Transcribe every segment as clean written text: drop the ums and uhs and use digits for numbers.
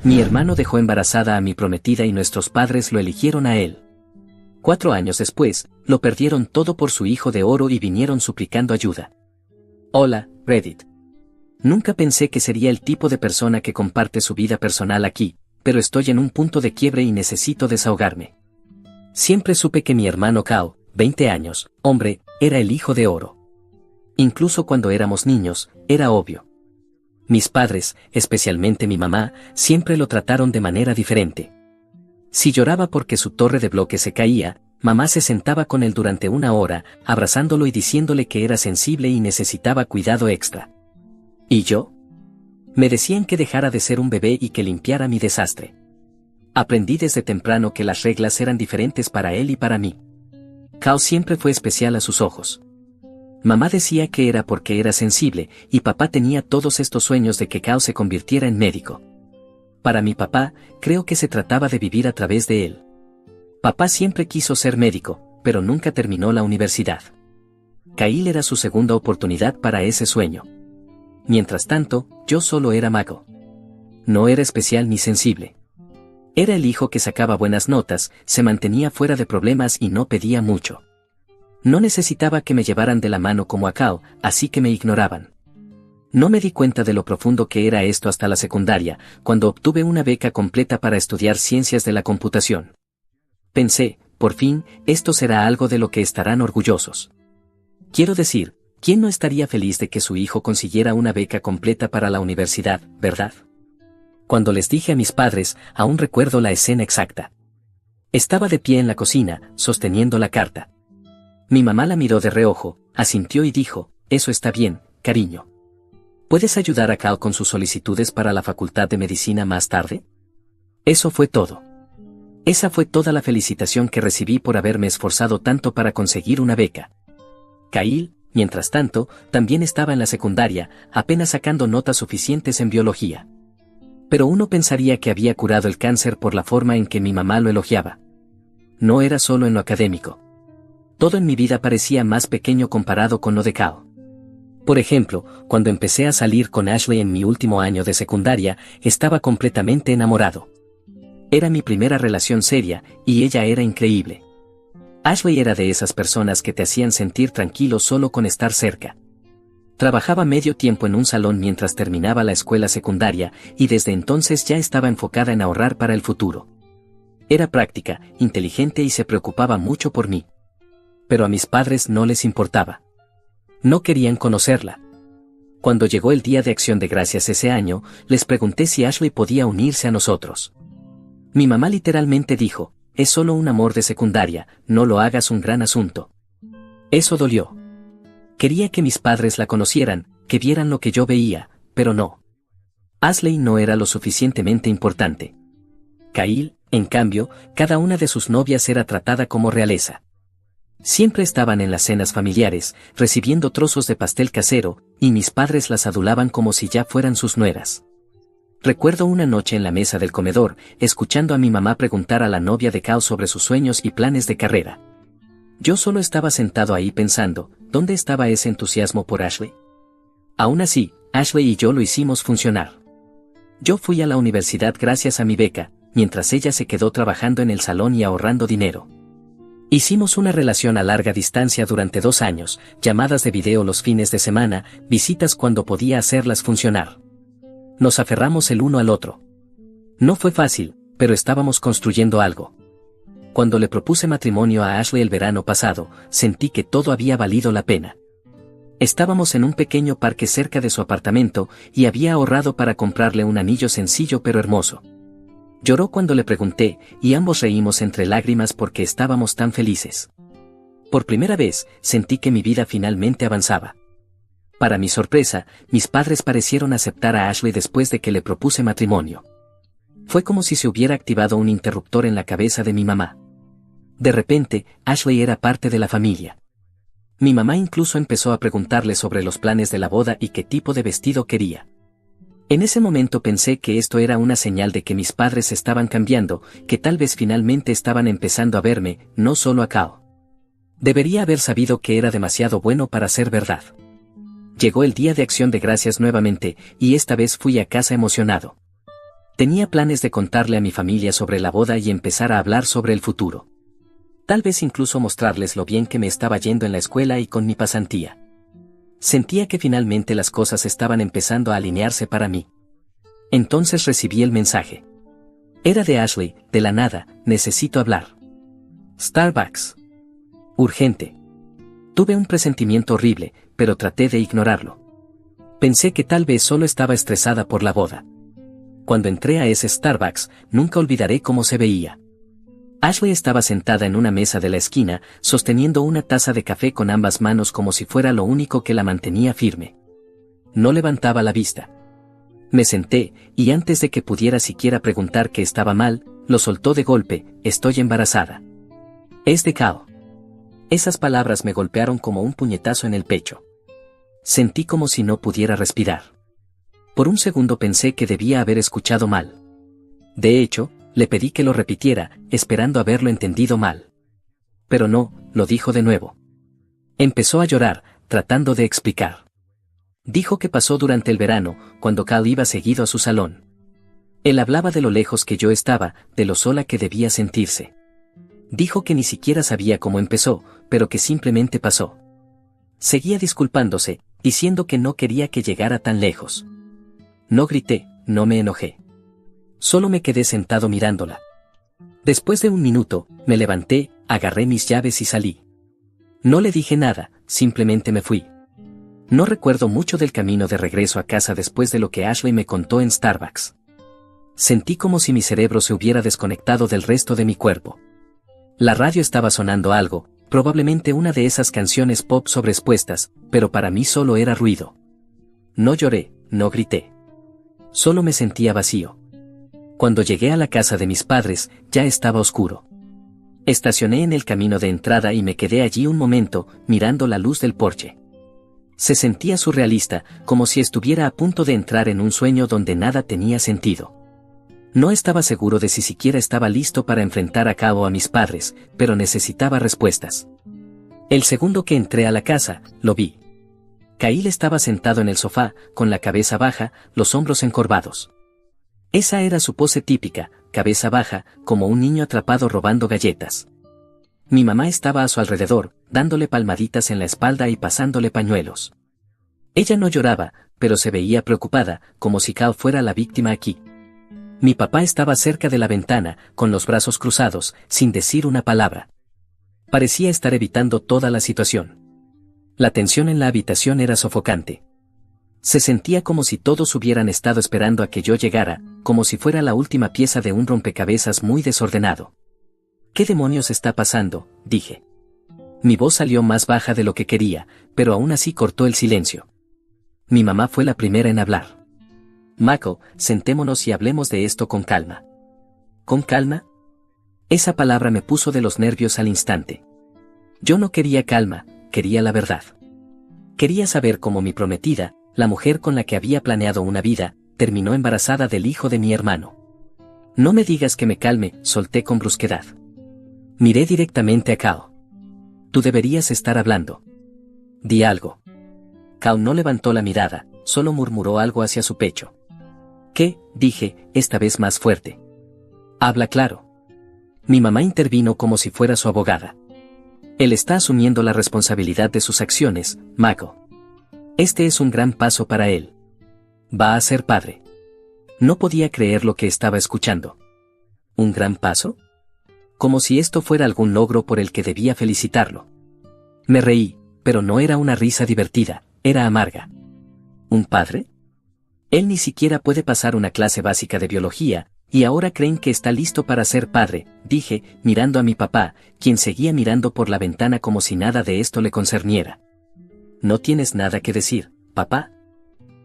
Mi hermano dejó embarazada a mi prometida y nuestros padres lo eligieron a él. 4 años después, lo perdieron todo por su hijo de oro y vinieron suplicando ayuda. Hola, Reddit. Nunca pensé que sería el tipo de persona que comparte su vida personal aquí, pero estoy en un punto de quiebre y necesito desahogarme. Siempre supe que mi hermano Cao, 20 años, hombre, era el hijo de oro. Incluso cuando éramos niños, era obvio. Mis padres, especialmente mi mamá, siempre lo trataron de manera diferente. Si lloraba porque su torre de bloque se caía, mamá se sentaba con él durante 1 hora, abrazándolo y diciéndole que era sensible y necesitaba cuidado extra. ¿Y yo? Me decían que dejara de ser un bebé y que limpiara mi desastre. Aprendí desde temprano que las reglas eran diferentes para él y para mí. Cao siempre fue especial a sus ojos. Mamá decía que era porque era sensible, y papá tenía todos estos sueños de que Cao se convirtiera en médico. Para mi papá, creo que se trataba de vivir a través de él. Papá siempre quiso ser médico, pero nunca terminó la universidad. Kyle era su segunda oportunidad para ese sueño. Mientras tanto, yo solo era mago. No era especial ni sensible. Era el hijo que sacaba buenas notas, se mantenía fuera de problemas y no pedía mucho. No necesitaba que me llevaran de la mano como a Cao, así que me ignoraban. No me di cuenta de lo profundo que era esto hasta la secundaria, cuando obtuve una beca completa para estudiar ciencias de la computación. Pensé, por fin, esto será algo de lo que estarán orgullosos. Quiero decir, ¿quién no estaría feliz de que su hijo consiguiera una beca completa para la universidad, verdad? Cuando les dije a mis padres, aún recuerdo la escena exacta. Estaba de pie en la cocina, sosteniendo la carta. Mi mamá la miró de reojo, asintió y dijo, «Eso está bien, cariño. ¿Puedes ayudar a Cao con sus solicitudes para la Facultad de Medicina más tarde?» Eso fue todo. Esa fue toda la felicitación que recibí por haberme esforzado tanto para conseguir una beca. Kyle, mientras tanto, también estaba en la secundaria, apenas sacando notas suficientes en biología. Pero uno pensaría que había curado el cáncer por la forma en que mi mamá lo elogiaba. No era solo en lo académico. Todo en mi vida parecía más pequeño comparado con lo de Cao. Por ejemplo, cuando empecé a salir con Ashley en mi último año de secundaria, estaba completamente enamorado. Era mi primera relación seria, y ella era increíble. Ashley era de esas personas que te hacían sentir tranquilo solo con estar cerca. Trabajaba medio tiempo en un salón mientras terminaba la escuela secundaria, y desde entonces ya estaba enfocada en ahorrar para el futuro. Era práctica, inteligente y se preocupaba mucho por mí. Pero a mis padres no les importaba. No querían conocerla. Cuando llegó el Día de Acción de Gracias ese año, les pregunté si Ashley podía unirse a nosotros. Mi mamá literalmente dijo, «Es solo un amor de secundaria, no lo hagas un gran asunto». Eso dolió. Quería que mis padres la conocieran, que vieran lo que yo veía, pero no. Ashley no era lo suficientemente importante. Kyle, en cambio, cada una de sus novias era tratada como realeza. Siempre estaban en las cenas familiares, recibiendo trozos de pastel casero, y mis padres las adulaban como si ya fueran sus nueras. Recuerdo una noche en la mesa del comedor, escuchando a mi mamá preguntar a la novia de Cao sobre sus sueños y planes de carrera. Yo solo estaba sentado ahí pensando, ¿dónde estaba ese entusiasmo por Ashley? Aún así, Ashley y yo lo hicimos funcionar. Yo fui a la universidad gracias a mi beca, mientras ella se quedó trabajando en el salón y ahorrando dinero. Hicimos una relación a larga distancia durante 2 años, llamadas de video los fines de semana, visitas cuando podía hacerlas funcionar. Nos aferramos el uno al otro. No fue fácil, pero estábamos construyendo algo. Cuando le propuse matrimonio a Ashley el verano pasado, sentí que todo había valido la pena. Estábamos en un pequeño parque cerca de su apartamento, y había ahorrado para comprarle un anillo sencillo pero hermoso. Lloró cuando le pregunté, y ambos reímos entre lágrimas porque estábamos tan felices. Por primera vez, sentí que mi vida finalmente avanzaba. Para mi sorpresa, mis padres parecieron aceptar a Ashley después de que le propuse matrimonio. Fue como si se hubiera activado un interruptor en la cabeza de mi mamá. De repente, Ashley era parte de la familia. Mi mamá incluso empezó a preguntarle sobre los planes de la boda y qué tipo de vestido quería. En ese momento pensé que esto era una señal de que mis padres estaban cambiando, que tal vez finalmente estaban empezando a verme, no solo a Cao. Debería haber sabido que era demasiado bueno para ser verdad. Llegó el Día de Acción de Gracias nuevamente, y esta vez fui a casa emocionado. Tenía planes de contarle a mi familia sobre la boda y empezar a hablar sobre el futuro. Tal vez incluso mostrarles lo bien que me estaba yendo en la escuela y con mi pasantía. Sentía que finalmente las cosas estaban empezando a alinearse para mí. Entonces recibí el mensaje. Era de Ashley, de la nada, necesito hablar. Starbucks. Urgente. Tuve un presentimiento horrible, pero traté de ignorarlo. Pensé que tal vez solo estaba estresada por la boda. Cuando entré a ese Starbucks, nunca olvidaré cómo se veía. Ashley estaba sentada en una mesa de la esquina, sosteniendo una taza de café con ambas manos como si fuera lo único que la mantenía firme. No levantaba la vista. Me senté, y antes de que pudiera siquiera preguntar qué estaba mal, lo soltó de golpe: estoy embarazada. Es de Cal. Esas palabras me golpearon como un puñetazo en el pecho. Sentí como si no pudiera respirar. Por un segundo pensé que debía haber escuchado mal. De hecho, le pedí que lo repitiera, esperando haberlo entendido mal. Pero no, lo dijo de nuevo. Empezó a llorar, tratando de explicar. Dijo que pasó durante el verano, cuando Cal iba seguido a su salón. Él hablaba de lo lejos que yo estaba, de lo sola que debía sentirse. Dijo que ni siquiera sabía cómo empezó, pero que simplemente pasó. Seguía disculpándose, diciendo que no quería que llegara tan lejos. No grité, no me enojé. Solo me quedé sentado mirándola. Después de un minuto, me levanté, agarré mis llaves y salí. No le dije nada, simplemente me fui. No recuerdo mucho del camino de regreso a casa después de lo que Ashley me contó en Starbucks. Sentí como si mi cerebro se hubiera desconectado del resto de mi cuerpo. La radio estaba sonando algo, probablemente una de esas canciones pop sobreexpuestas, pero para mí solo era ruido. No lloré, no grité. Solo me sentía vacío. Cuando llegué a la casa de mis padres, ya estaba oscuro. Estacioné en el camino de entrada y me quedé allí un momento, mirando la luz del porche. Se sentía surrealista, como si estuviera a punto de entrar en un sueño donde nada tenía sentido. No estaba seguro de si siquiera estaba listo para enfrentar a Cal o a mis padres, pero necesitaba respuestas. El segundo que entré a la casa, lo vi. Kyle estaba sentado en el sofá, con la cabeza baja, los hombros encorvados. Esa era su pose típica, cabeza baja, como un niño atrapado robando galletas. Mi mamá estaba a su alrededor, dándole palmaditas en la espalda y pasándole pañuelos. Ella no lloraba, pero se veía preocupada, como si Cal fuera la víctima aquí. Mi papá estaba cerca de la ventana, con los brazos cruzados, sin decir una palabra. Parecía estar evitando toda la situación. La tensión en la habitación era sofocante. Se sentía como si todos hubieran estado esperando a que yo llegara, como si fuera la última pieza de un rompecabezas muy desordenado. ¿Qué demonios está pasando?, dije. Mi voz salió más baja de lo que quería, pero aún así cortó el silencio. Mi mamá fue la primera en hablar. Mako, sentémonos y hablemos de esto con calma. ¿Con calma? Esa palabra me puso de los nervios al instante. Yo no quería calma, quería la verdad. Quería saber cómo mi prometida, la mujer con la que había planeado una vida, terminó embarazada del hijo de mi hermano. No me digas que me calme, solté con brusquedad. Miré directamente a Cal. Tú deberías estar hablando. Di algo. Cal no levantó la mirada, solo murmuró algo hacia su pecho. ¿Qué?, dije, esta vez más fuerte. Habla claro. Mi mamá intervino como si fuera su abogada. Él está asumiendo la responsabilidad de sus acciones, Mako. Este es un gran paso para él. Va a ser padre. No podía creer lo que estaba escuchando. ¿Un gran paso? Como si esto fuera algún logro por el que debía felicitarlo. Me reí, pero no era una risa divertida, era amarga. ¿Un padre? Él ni siquiera puede pasar una clase básica de biología, y ahora creen que está listo para ser padre, dije, mirando a mi papá, quien seguía mirando por la ventana como si nada de esto le concerniera. ¿No tienes nada que decir, papá?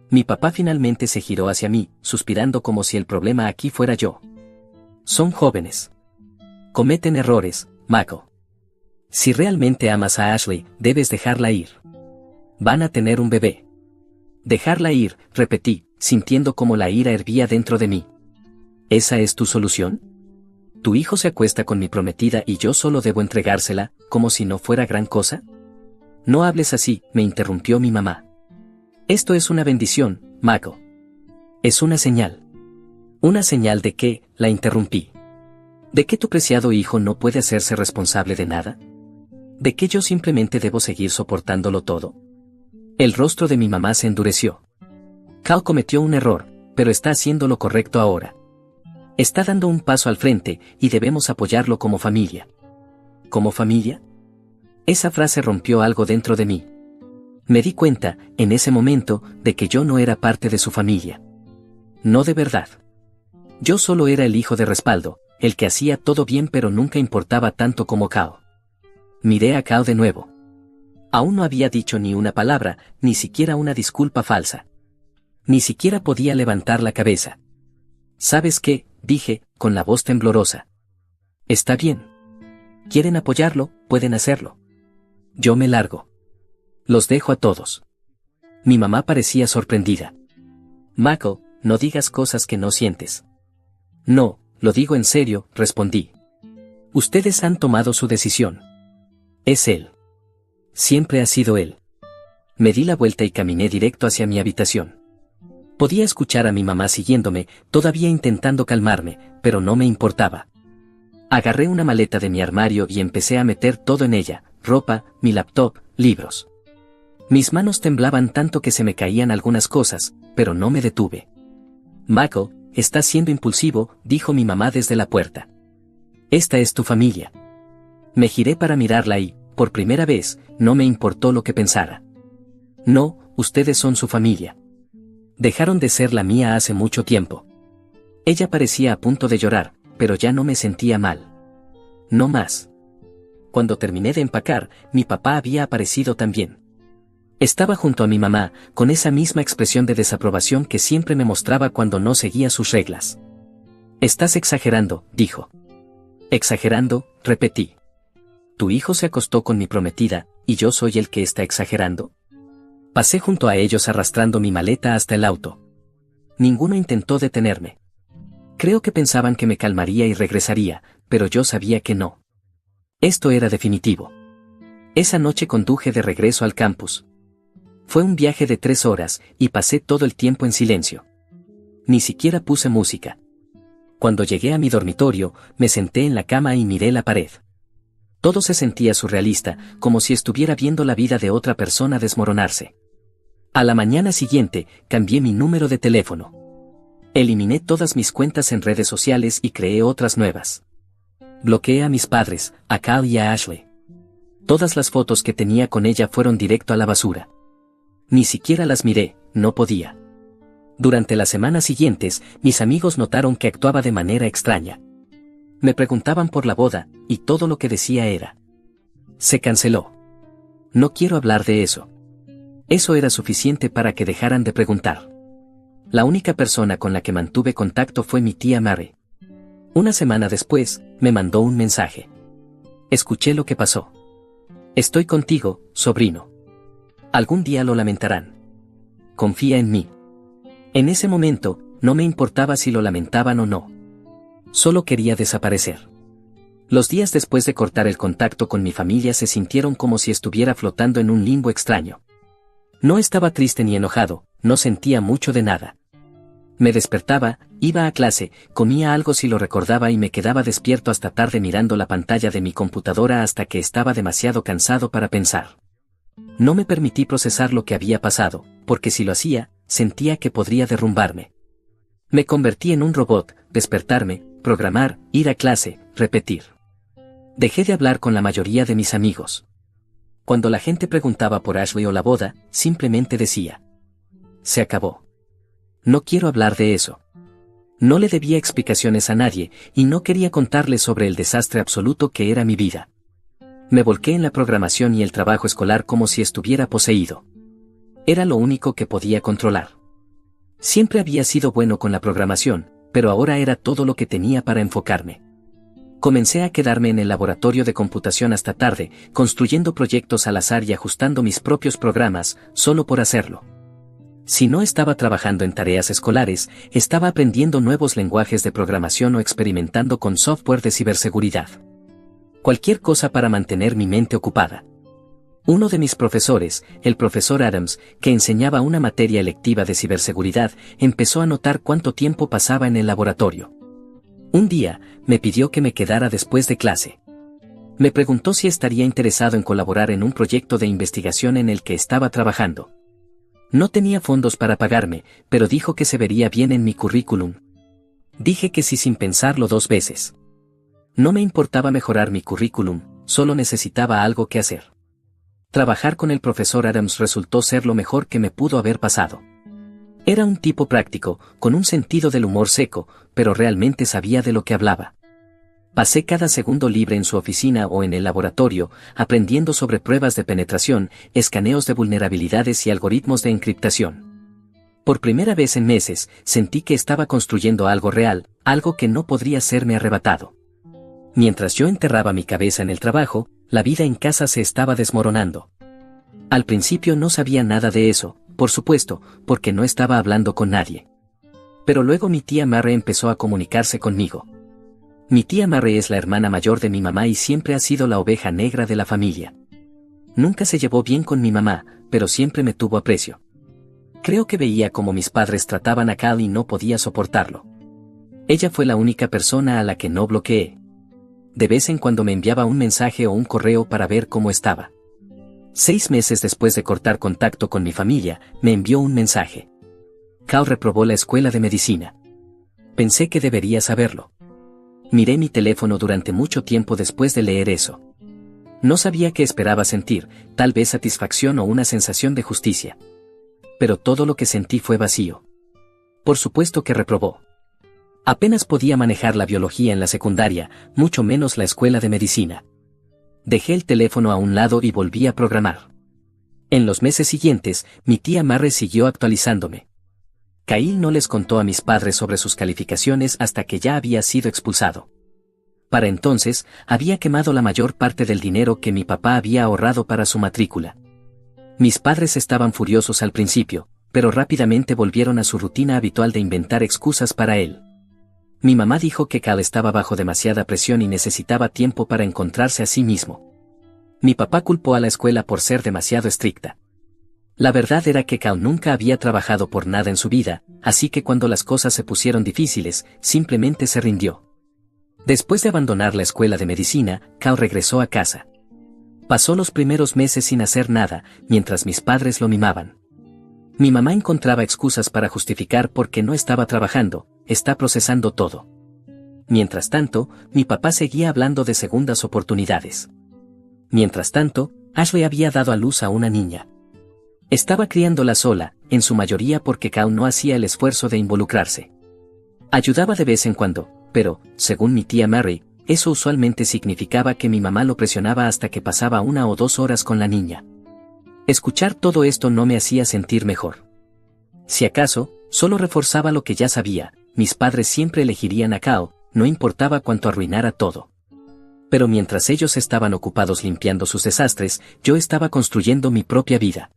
Mi papá finalmente se giró hacia mí, suspirando como si el problema aquí fuera yo. Son jóvenes. Cometen errores, Mako. Si realmente amas a Ashley, debes dejarla ir. Van a tener un bebé. Dejarla ir, repetí, sintiendo como la ira hervía dentro de mí. ¿Esa es tu solución? ¿Tu hijo se acuesta con mi prometida y yo solo debo entregársela, como si no fuera gran cosa? No hables así, me interrumpió mi mamá. Esto es una bendición, Mako. Es una señal. Una señal de que, la interrumpí. ¿De que tu preciado hijo no puede hacerse responsable de nada? ¿De que yo simplemente debo seguir soportándolo todo? El rostro de mi mamá se endureció. Cal cometió un error, pero está haciendo lo correcto ahora. Está dando un paso al frente y debemos apoyarlo como familia. ¿Como familia? Esa frase rompió algo dentro de mí. Me di cuenta, en ese momento, de que yo no era parte de su familia. No de verdad. Yo solo era el hijo de respaldo, el que hacía todo bien pero nunca importaba tanto como Cal. Miré a Cal de nuevo. Aún no había dicho ni una palabra, ni siquiera una disculpa falsa. Ni siquiera podía levantar la cabeza. ¿Sabes qué?, dije, con la voz temblorosa. Está bien. ¿Quieren apoyarlo? Pueden hacerlo. Yo me largo. Los dejo a todos. Mi mamá parecía sorprendida. Michael, no digas cosas que no sientes. No, lo digo en serio, respondí. Ustedes han tomado su decisión. Es él. Siempre ha sido él. Me di la vuelta y caminé directo hacia mi habitación. Podía escuchar a mi mamá siguiéndome, todavía intentando calmarme, pero no me importaba. Agarré una maleta de mi armario y empecé a meter todo en ella, ropa, mi laptop, libros. Mis manos temblaban tanto que se me caían algunas cosas, pero no me detuve. Michael, estás siendo impulsivo, dijo mi mamá desde la puerta. Esta es tu familia. Me giré para mirarla y, por primera vez, no me importó lo que pensara. No, ustedes son su familia. Dejaron de ser la mía hace mucho tiempo. Ella parecía a punto de llorar, pero ya no me sentía mal. No más. Cuando terminé de empacar, mi papá había aparecido también. Estaba junto a mi mamá, con esa misma expresión de desaprobación que siempre me mostraba cuando no seguía sus reglas. Estás exagerando, dijo. Exagerando, repetí. Tu hijo se acostó con mi prometida, ¿y yo soy el que está exagerando? Pasé junto a ellos arrastrando mi maleta hasta el auto. Ninguno intentó detenerme. Creo que pensaban que me calmaría y regresaría, pero yo sabía que no. Esto era definitivo. Esa noche conduje de regreso al campus. Fue un viaje de 3 horas, y pasé todo el tiempo en silencio. Ni siquiera puse música. Cuando llegué a mi dormitorio, me senté en la cama y miré la pared. Todo se sentía surrealista, como si estuviera viendo la vida de otra persona desmoronarse. A la mañana siguiente, cambié mi número de teléfono. Eliminé todas mis cuentas en redes sociales y creé otras nuevas. Bloqueé a mis padres, a Cal y a Ashley. Todas las fotos que tenía con ella fueron directo a la basura. Ni siquiera las miré, no podía. Durante las semanas siguientes, mis amigos notaron que actuaba de manera extraña. Me preguntaban por la boda, y todo lo que decía era: se canceló. No quiero hablar de eso. Eso era suficiente para que dejaran de preguntar. La única persona con la que mantuve contacto fue mi tía Mary. Una semana después, me mandó un mensaje. Escuché lo que pasó. Estoy contigo, sobrino. Algún día lo lamentarán. Confía en mí. En ese momento, no me importaba si lo lamentaban o no. Solo quería desaparecer. Los días después de cortar el contacto con mi familia se sintieron como si estuviera flotando en un limbo extraño. No estaba triste ni enojado, no sentía mucho de nada. Me despertaba, iba a clase, comía algo si lo recordaba y me quedaba despierto hasta tarde mirando la pantalla de mi computadora hasta que estaba demasiado cansado para pensar. No me permití procesar lo que había pasado, porque si lo hacía, sentía que podría derrumbarme. Me convertí en un robot, despertarme, programar, ir a clase, repetir. Dejé de hablar con la mayoría de mis amigos. Cuando la gente preguntaba por Ashley o la boda, simplemente decía: se acabó. No quiero hablar de eso. No le debía explicaciones a nadie, y no quería contarles sobre el desastre absoluto que era mi vida. Me volqué en la programación y el trabajo escolar como si estuviera poseído. Era lo único que podía controlar. Siempre había sido bueno con la programación, pero ahora era todo lo que tenía para enfocarme. Comencé a quedarme en el laboratorio de computación hasta tarde, construyendo proyectos al azar y ajustando mis propios programas, solo por hacerlo. Si no estaba trabajando en tareas escolares, estaba aprendiendo nuevos lenguajes de programación o experimentando con software de ciberseguridad. Cualquier cosa para mantener mi mente ocupada. Uno de mis profesores, el profesor Adams, que enseñaba una materia electiva de ciberseguridad, empezó a notar cuánto tiempo pasaba en el laboratorio. Un día, me pidió que me quedara después de clase. Me preguntó si estaría interesado en colaborar en un proyecto de investigación en el que estaba trabajando. No tenía fondos para pagarme, pero dijo que se vería bien en mi currículum. Dije que sí sin pensarlo 2 veces. No me importaba mejorar mi currículum, solo necesitaba algo que hacer. Trabajar con el profesor Adams resultó ser lo mejor que me pudo haber pasado. Era un tipo práctico, con un sentido del humor seco, pero realmente sabía de lo que hablaba. Pasé cada segundo libre en su oficina o en el laboratorio, aprendiendo sobre pruebas de penetración, escaneos de vulnerabilidades y algoritmos de encriptación. Por primera vez en meses, sentí que estaba construyendo algo real, algo que no podría serme arrebatado. Mientras yo enterraba mi cabeza en el trabajo, la vida en casa se estaba desmoronando. Al principio no sabía nada de eso, por supuesto, porque no estaba hablando con nadie. Pero luego mi tía Mary empezó a comunicarse conmigo. Mi tía Mary es la hermana mayor de mi mamá y siempre ha sido la oveja negra de la familia. Nunca se llevó bien con mi mamá, pero siempre me tuvo aprecio. Creo que veía cómo mis padres trataban a Cal y no podía soportarlo. Ella fue la única persona a la que no bloqueé. De vez en cuando me enviaba un mensaje o un correo para ver cómo estaba. 6 meses después de cortar contacto con mi familia, me envió un mensaje. Cal reprobó la escuela de medicina. Pensé que debería saberlo. Miré mi teléfono durante mucho tiempo después de leer eso. No sabía qué esperaba sentir, tal vez satisfacción o una sensación de justicia. Pero todo lo que sentí fue vacío. Por supuesto que reprobó. Apenas podía manejar la biología en la secundaria, mucho menos la escuela de medicina. Dejé el teléfono a un lado y volví a programar. En los meses siguientes, mi tía Mary siguió actualizándome. Kyle no les contó a mis padres sobre sus calificaciones hasta que ya había sido expulsado. Para entonces, había quemado la mayor parte del dinero que mi papá había ahorrado para su matrícula. Mis padres estaban furiosos al principio, pero rápidamente volvieron a su rutina habitual de inventar excusas para él. Mi mamá dijo que Cal estaba bajo demasiada presión y necesitaba tiempo para encontrarse a sí mismo. Mi papá culpó a la escuela por ser demasiado estricta. La verdad era que Cal nunca había trabajado por nada en su vida, así que cuando las cosas se pusieron difíciles, simplemente se rindió. Después de abandonar la escuela de medicina, Cal regresó a casa. Pasó los primeros meses sin hacer nada, mientras mis padres lo mimaban. Mi mamá encontraba excusas para justificar por qué no estaba trabajando, está procesando todo. Mientras tanto, mi papá seguía hablando de segundas oportunidades. Mientras tanto, Ashley había dado a luz a una niña. Estaba criándola sola, en su mayoría porque Cal no hacía el esfuerzo de involucrarse. Ayudaba de vez en cuando, pero, según mi tía Mary, eso usualmente significaba que mi mamá lo presionaba hasta que pasaba 1 o 2 horas con la niña. Escuchar todo esto no me hacía sentir mejor. Si acaso, solo reforzaba lo que ya sabía, mis padres siempre elegirían a Cal, no importaba cuánto arruinara todo. Pero mientras ellos estaban ocupados limpiando sus desastres, yo estaba construyendo mi propia vida.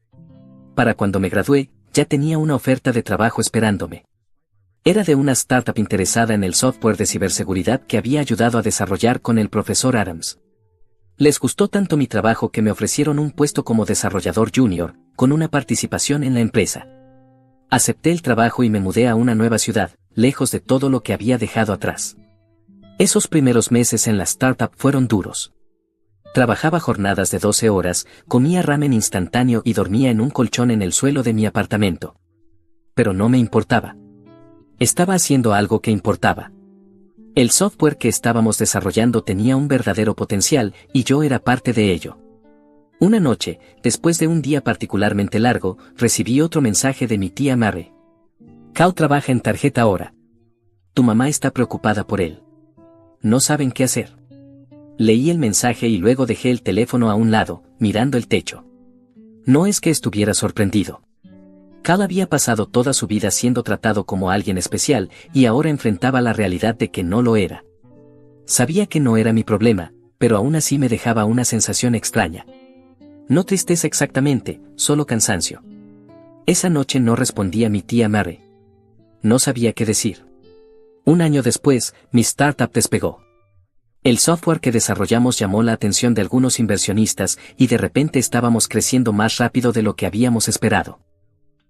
Para cuando me gradué, ya tenía una oferta de trabajo esperándome. Era de una startup interesada en el software de ciberseguridad que había ayudado a desarrollar con el profesor Adams. Les gustó tanto mi trabajo que me ofrecieron un puesto como desarrollador junior, con una participación en la empresa. Acepté el trabajo y me mudé a una nueva ciudad, lejos de todo lo que había dejado atrás. Esos primeros meses en la startup fueron duros. Trabajaba jornadas de 12 horas, comía ramen instantáneo y dormía en un colchón en el suelo de mi apartamento. Pero no me importaba. Estaba haciendo algo que importaba. El software que estábamos desarrollando tenía un verdadero potencial y yo era parte de ello. Una noche, después de un día particularmente largo, recibí otro mensaje de mi tía Mary. Cal trabaja en tarjeta ahora. Tu mamá está preocupada por él. No saben qué hacer. Leí el mensaje y luego dejé el teléfono a un lado, mirando el techo. No es que estuviera sorprendido. Cal había pasado toda su vida siendo tratado como alguien especial y ahora enfrentaba la realidad de que no lo era. Sabía que no era mi problema, pero aún así me dejaba una sensación extraña. No tristeza exactamente, solo cansancio. Esa noche no respondí a mi tía Mary. No sabía qué decir. 1 año después, mi startup despegó. El software que desarrollamos llamó la atención de algunos inversionistas y de repente estábamos creciendo más rápido de lo que habíamos esperado.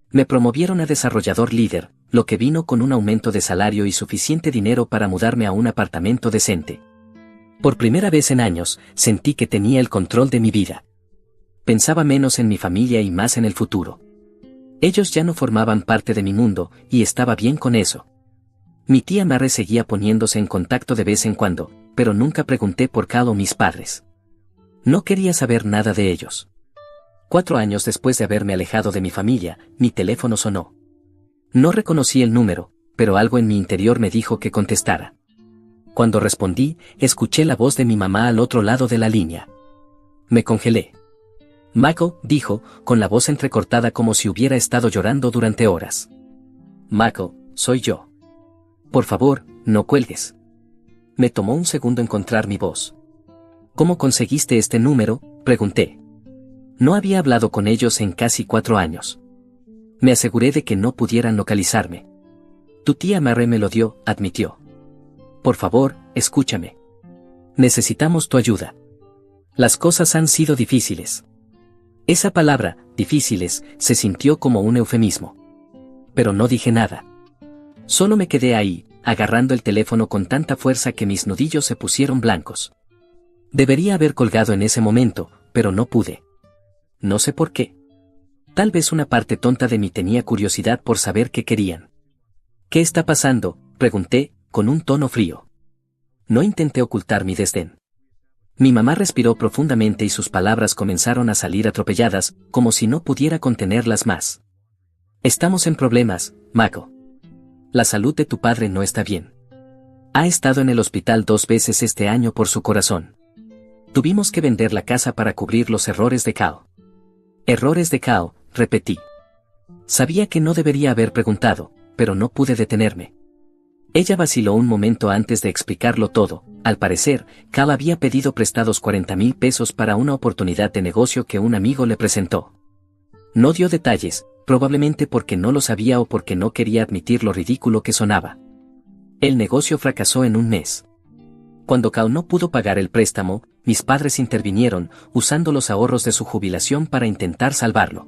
Me promovieron a desarrollador líder, lo que vino con un aumento de salario y suficiente dinero para mudarme a un apartamento decente. Por primera vez en años, sentí que tenía el control de mi vida. Pensaba menos en mi familia y más en el futuro. Ellos ya no formaban parte de mi mundo, y estaba bien con eso. Mi tía Mary seguía poniéndose en contacto de vez en cuando, pero nunca pregunté por Cal o mis padres. No quería saber nada de ellos. 4 años después de haberme alejado de mi familia, mi teléfono sonó. No reconocí el número, pero algo en mi interior me dijo que contestara. Cuando respondí, escuché la voz de mi mamá al otro lado de la línea. Me congelé. Michael, dijo, con la voz entrecortada como si hubiera estado llorando durante horas. Michael, soy yo. Por favor, no cuelgues. Me tomó un segundo encontrar mi voz. ¿Cómo conseguiste este número?, pregunté. No había hablado con ellos en casi 4 años. Me aseguré de que no pudieran localizarme. Tu tía Mary me lo dio, admitió. Por favor, escúchame. Necesitamos tu ayuda. Las cosas han sido difíciles. Esa palabra, difíciles, se sintió como un eufemismo. Pero no dije nada. Solo me quedé ahí, agarrando el teléfono con tanta fuerza que mis nudillos se pusieron blancos. Debería haber colgado en ese momento, pero no pude. No sé por qué. Tal vez una parte tonta de mí tenía curiosidad por saber qué querían. ¿Qué está pasando?, pregunté, con un tono frío. No intenté ocultar mi desdén. Mi mamá respiró profundamente y sus palabras comenzaron a salir atropelladas, como si no pudiera contenerlas más. Estamos en problemas, Mako. La salud de tu padre no está bien. Ha estado en el hospital 2 veces este año por su corazón. Tuvimos que vender la casa para cubrir los errores de Cal. Errores de Cal, repetí. Sabía que no debería haber preguntado, pero no pude detenerme. Ella vaciló un momento antes de explicarlo todo. Al parecer, Cal había pedido prestados 40,000 pesos para una oportunidad de negocio que un amigo le presentó. No dio detalles, probablemente porque no lo sabía o porque no quería admitir lo ridículo que sonaba. El negocio fracasó en un mes. Cuando Cal no pudo pagar el préstamo, mis padres intervinieron, usando los ahorros de su jubilación para intentar salvarlo.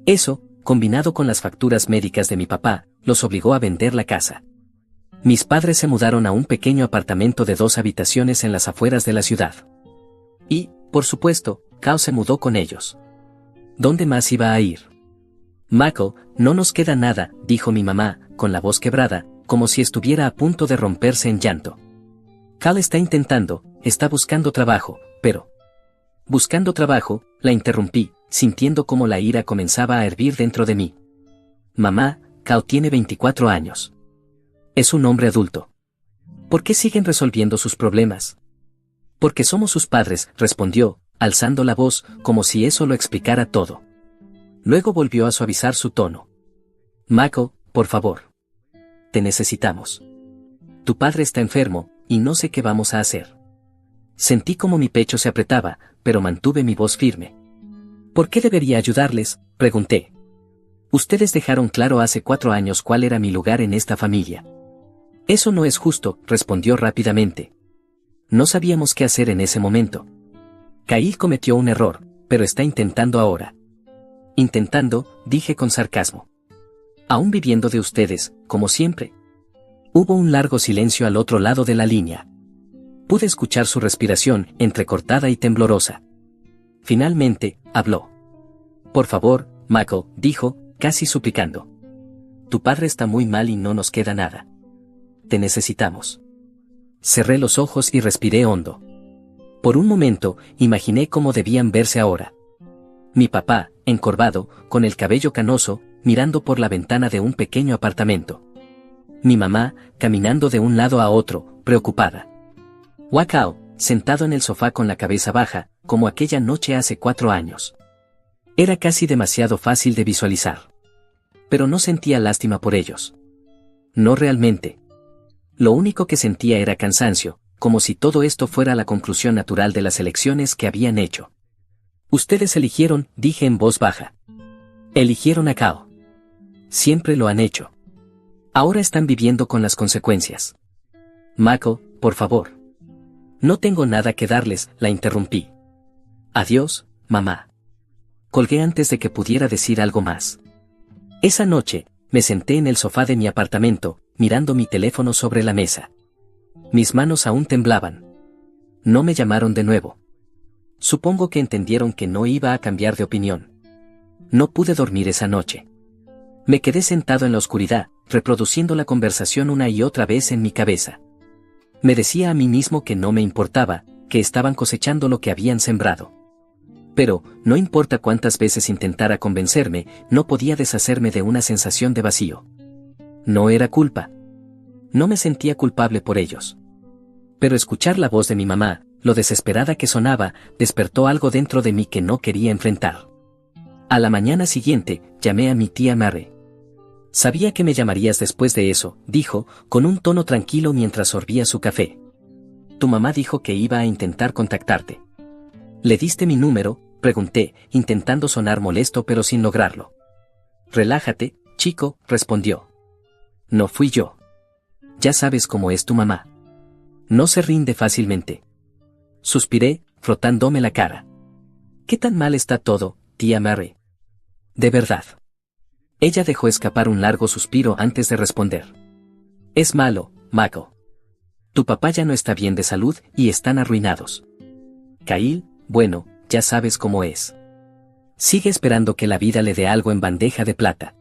Eso, combinado con las facturas médicas de mi papá, los obligó a vender la casa. Mis padres se mudaron a un pequeño apartamento de 2 habitaciones en las afueras de la ciudad. Y, por supuesto, Cal se mudó con ellos. ¿Dónde más iba a ir? Mako, no nos queda nada, dijo mi mamá, con la voz quebrada, como si estuviera a punto de romperse en llanto. Cal está buscando trabajo, pero... Buscando trabajo, la interrumpí, sintiendo como la ira comenzaba a hervir dentro de mí. Mamá, Cal tiene 24 años. Es un hombre adulto. ¿Por qué siguen resolviendo sus problemas? Porque somos sus padres, respondió, alzando la voz, como si eso lo explicara todo. Luego volvió a suavizar su tono. Mako, por favor. Te necesitamos. Tu padre está enfermo, y no sé qué vamos a hacer. Sentí como mi pecho se apretaba, pero mantuve mi voz firme. ¿Por qué debería ayudarles?, pregunté. Ustedes dejaron claro hace 4 años cuál era mi lugar en esta familia. Eso no es justo, respondió rápidamente. No sabíamos qué hacer en ese momento. Kyle cometió un error, pero está intentando ahora. Intentando, dije con sarcasmo. Aún viviendo de ustedes, como siempre. Hubo un largo silencio al otro lado de la línea. Pude escuchar su respiración, entrecortada y temblorosa. Finalmente, habló. Por favor, Mako, dijo, casi suplicando. Tu padre está muy mal y no nos queda nada. Te necesitamos. Cerré los ojos y respiré hondo. Por un momento, imaginé cómo debían verse ahora. Mi papá, encorvado, con el cabello canoso, mirando por la ventana de un pequeño apartamento. Mi mamá, caminando de un lado a otro, preocupada. Wakao, sentado en el sofá con la cabeza baja, como aquella noche hace 4 años. Era casi demasiado fácil de visualizar. Pero no sentía lástima por ellos. No realmente. Lo único que sentía era cansancio, como si todo esto fuera la conclusión natural de las elecciones que habían hecho. Ustedes eligieron, dije en voz baja. Eligieron a Kao. Siempre lo han hecho. Ahora están viviendo con las consecuencias. Mako, por favor. No tengo nada que darles, la interrumpí. Adiós, mamá. Colgué antes de que pudiera decir algo más. Esa noche, me senté en el sofá de mi apartamento, mirando mi teléfono sobre la mesa. Mis manos aún temblaban. No me llamaron de nuevo. Supongo que entendieron que no iba a cambiar de opinión. No pude dormir esa noche. Me quedé sentado en la oscuridad, reproduciendo la conversación una y otra vez en mi cabeza. Me decía a mí mismo que no me importaba, que estaban cosechando lo que habían sembrado. Pero, no importa cuántas veces intentara convencerme, no podía deshacerme de una sensación de vacío. No era culpa. No me sentía culpable por ellos. Pero escuchar la voz de mi mamá, lo desesperada que sonaba, despertó algo dentro de mí que no quería enfrentar. A la mañana siguiente, llamé a mi tía Mary. Sabía que me llamarías después de eso, dijo, con un tono tranquilo mientras sorbía su café. Tu mamá dijo que iba a intentar contactarte. ¿Le diste mi número?, pregunté, intentando sonar molesto pero sin lograrlo. Relájate, chico, respondió. No fui yo. Ya sabes cómo es tu mamá. No se rinde fácilmente. Suspiré, frotándome la cara. ¿Qué tan mal está todo, tía Mary? De verdad. Ella dejó escapar un largo suspiro antes de responder. Es malo, Mako. Tu papá ya no está bien de salud y están arruinados. Kyle, bueno, ya sabes cómo es. Sigue esperando que la vida le dé algo en bandeja de plata.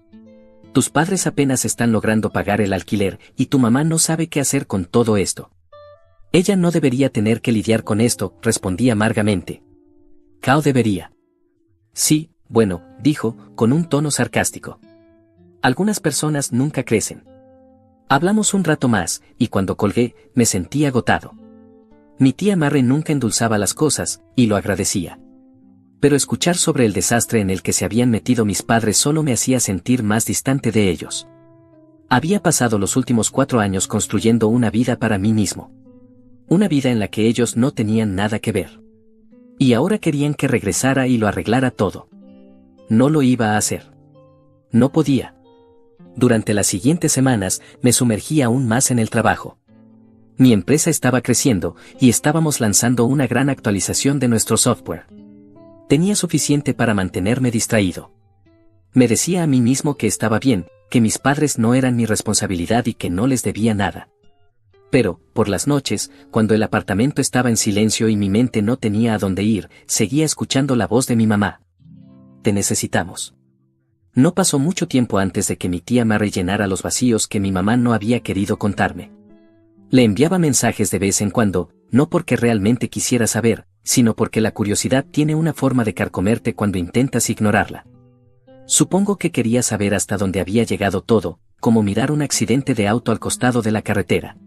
Tus padres apenas están logrando pagar el alquiler y tu mamá no sabe qué hacer con todo esto. Ella no debería tener que lidiar con esto, respondí amargamente. Kao debería. Sí, bueno, dijo, con un tono sarcástico. Algunas personas nunca crecen. Hablamos un rato más, y cuando colgué, me sentí agotado. Mi tía Mary nunca endulzaba las cosas, y lo agradecía. Pero escuchar sobre el desastre en el que se habían metido mis padres solo me hacía sentir más distante de ellos. Había pasado los últimos 4 años construyendo una vida para mí mismo. Una vida en la que ellos no tenían nada que ver. Y ahora querían que regresara y lo arreglara todo. No lo iba a hacer. No podía. Durante las siguientes semanas, me sumergí aún más en el trabajo. Mi empresa estaba creciendo, y estábamos lanzando una gran actualización de nuestro software. Tenía suficiente para mantenerme distraído. Me decía a mí mismo que estaba bien, que mis padres no eran mi responsabilidad y que no les debía nada. Pero, por las noches, cuando el apartamento estaba en silencio y mi mente no tenía a dónde ir, seguía escuchando la voz de mi mamá. Te necesitamos. No pasó mucho tiempo antes de que mi tía Mary llenara los vacíos que mi mamá no había querido contarme. Le enviaba mensajes de vez en cuando, no porque realmente quisiera saber, sino porque la curiosidad tiene una forma de carcomerte cuando intentas ignorarla. Supongo que quería saber hasta dónde había llegado todo, como mirar un accidente de auto al costado de la carretera.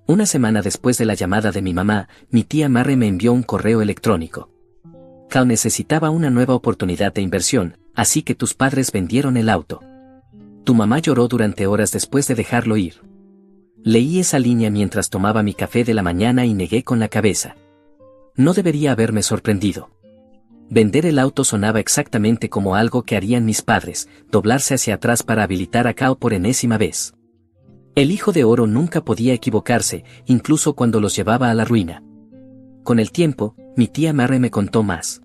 Una semana después de la llamada de mi mamá, mi tía Mary me envió un correo electrónico. Cal necesitaba una nueva oportunidad de inversión, así que tus padres vendieron el auto. Tu mamá lloró durante horas después de dejarlo ir. Leí esa línea mientras tomaba mi café de la mañana y negué con la cabeza. No debería haberme sorprendido. Vender el auto sonaba exactamente como algo que harían mis padres, doblarse hacia atrás para habilitar a Kao por enésima vez. El hijo de oro nunca podía equivocarse, incluso cuando los llevaba a la ruina. Con el tiempo, mi tía Mary me contó más.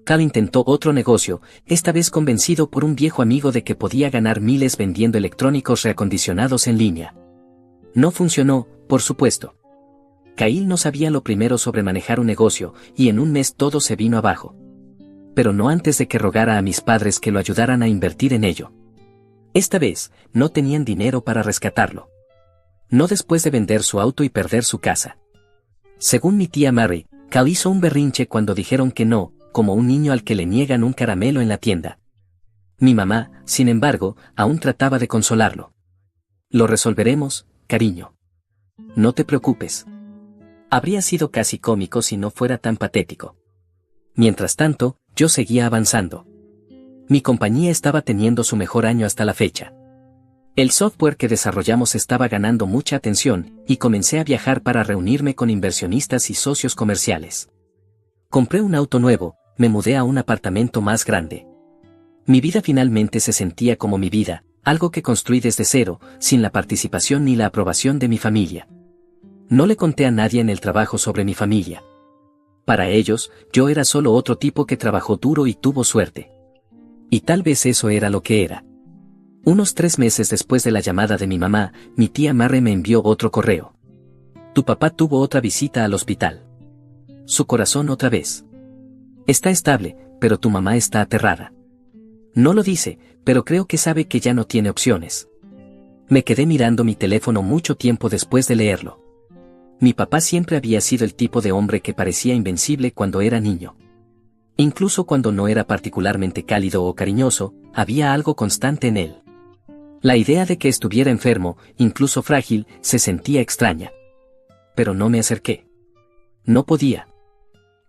Cal intentó otro negocio, esta vez convencido por un viejo amigo de que podía ganar miles vendiendo electrónicos reacondicionados en línea. No funcionó, por supuesto. Kyle no sabía lo primero sobre manejar un negocio, y en un mes todo se vino abajo. Pero no antes de que rogara a mis padres que lo ayudaran a invertir en ello. Esta vez, no tenían dinero para rescatarlo. No después de vender su auto y perder su casa. Según mi tía Mary, Cal hizo un berrinche cuando dijeron que no, como un niño al que le niegan un caramelo en la tienda. Mi mamá, sin embargo, aún trataba de consolarlo. Lo resolveremos, cariño. No te preocupes. Habría sido casi cómico si no fuera tan patético. Mientras tanto, yo seguía avanzando. Mi compañía estaba teniendo su mejor año hasta la fecha. El software que desarrollamos estaba ganando mucha atención, y comencé a viajar para reunirme con inversionistas y socios comerciales. Compré un auto nuevo, me mudé a un apartamento más grande. Mi vida finalmente se sentía como mi vida, algo que construí desde cero, sin la participación ni la aprobación de mi familia. No le conté a nadie en el trabajo sobre mi familia. Para ellos, yo era solo otro tipo que trabajó duro y tuvo suerte. Y tal vez eso era lo que era. Unos 3 meses después de la llamada de mi mamá, mi tía Mary me envió otro correo. Tu papá tuvo otra visita al hospital. Su corazón otra vez. Está estable, pero tu mamá está aterrada. No lo dice, pero creo que sabe que ya no tiene opciones. Me quedé mirando mi teléfono mucho tiempo después de leerlo. Mi papá siempre había sido el tipo de hombre que parecía invencible cuando era niño. Incluso cuando no era particularmente cálido o cariñoso, había algo constante en él. La idea de que estuviera enfermo, incluso frágil, se sentía extraña. Pero no me acerqué. No podía.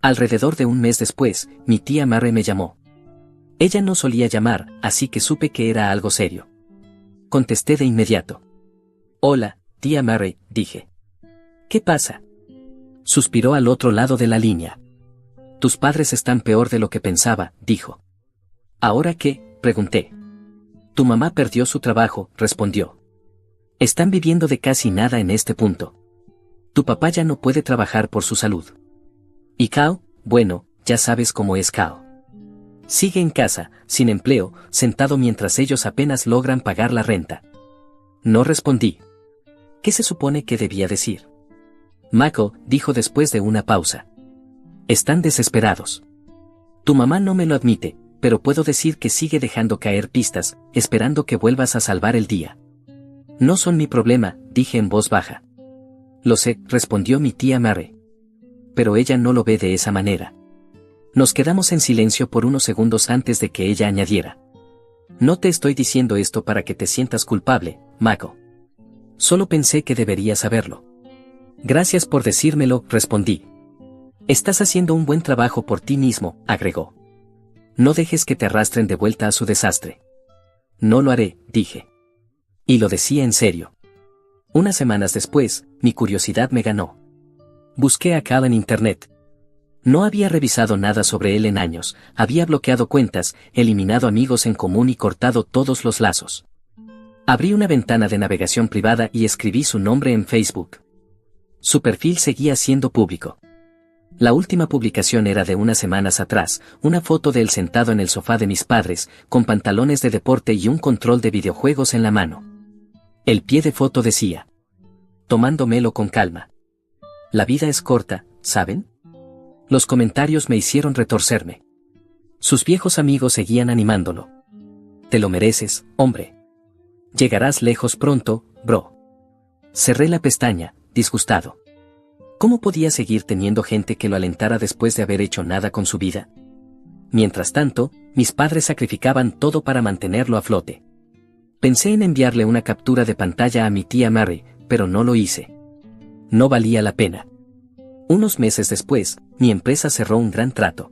Alrededor de un mes después, mi tía Mary me llamó. Ella no solía llamar, así que supe que era algo serio. Contesté de inmediato. Hola, tía Mary, dije. ¿Qué pasa? Suspiró al otro lado de la línea. Tus padres están peor de lo que pensaba, dijo. ¿Ahora qué? Pregunté. Tu mamá perdió su trabajo, respondió. Están viviendo de casi nada en este punto. Tu papá ya no puede trabajar por su salud. ¿Y Kao? Bueno, ya sabes cómo es Kao. Sigue en casa, sin empleo, sentado mientras ellos apenas logran pagar la renta. No respondí. ¿Qué se supone que debía decir? Mako, dijo después de una pausa. Están desesperados. Tu mamá no me lo admite, pero puedo decir que sigue dejando caer pistas, esperando que vuelvas a salvar el día. No son mi problema, dije en voz baja. Lo sé, respondió mi tía Mary. Pero ella no lo ve de esa manera. Nos quedamos en silencio por unos segundos antes de que ella añadiera. No te estoy diciendo esto para que te sientas culpable, Mako. Solo pensé que deberías saberlo. Gracias por decírmelo, respondí. Estás haciendo un buen trabajo por ti mismo, agregó. No dejes que te arrastren de vuelta a su desastre. No lo haré, dije. Y lo decía en serio. Unas semanas después, mi curiosidad me ganó. Busqué a Cal en internet. No había revisado nada sobre él en años, había bloqueado cuentas, eliminado amigos en común y cortado todos los lazos. Abrí una ventana de navegación privada y escribí su nombre en Facebook. Su perfil seguía siendo público. La última publicación era de unas semanas atrás, una foto de él sentado en el sofá de mis padres, con pantalones de deporte y un control de videojuegos en la mano. El pie de foto decía: tomándomelo con calma. La vida es corta, ¿saben? Los comentarios me hicieron retorcerme. Sus viejos amigos seguían animándolo. Te lo mereces, hombre. Llegarás lejos pronto, bro. Cerré la pestaña, disgustado. ¿Cómo podía seguir teniendo gente que lo alentara después de haber hecho nada con su vida? Mientras tanto, mis padres sacrificaban todo para mantenerlo a flote. Pensé en enviarle una captura de pantalla a mi tía Mary, pero no lo hice. No valía la pena. Unos meses después, mi empresa cerró un gran trato.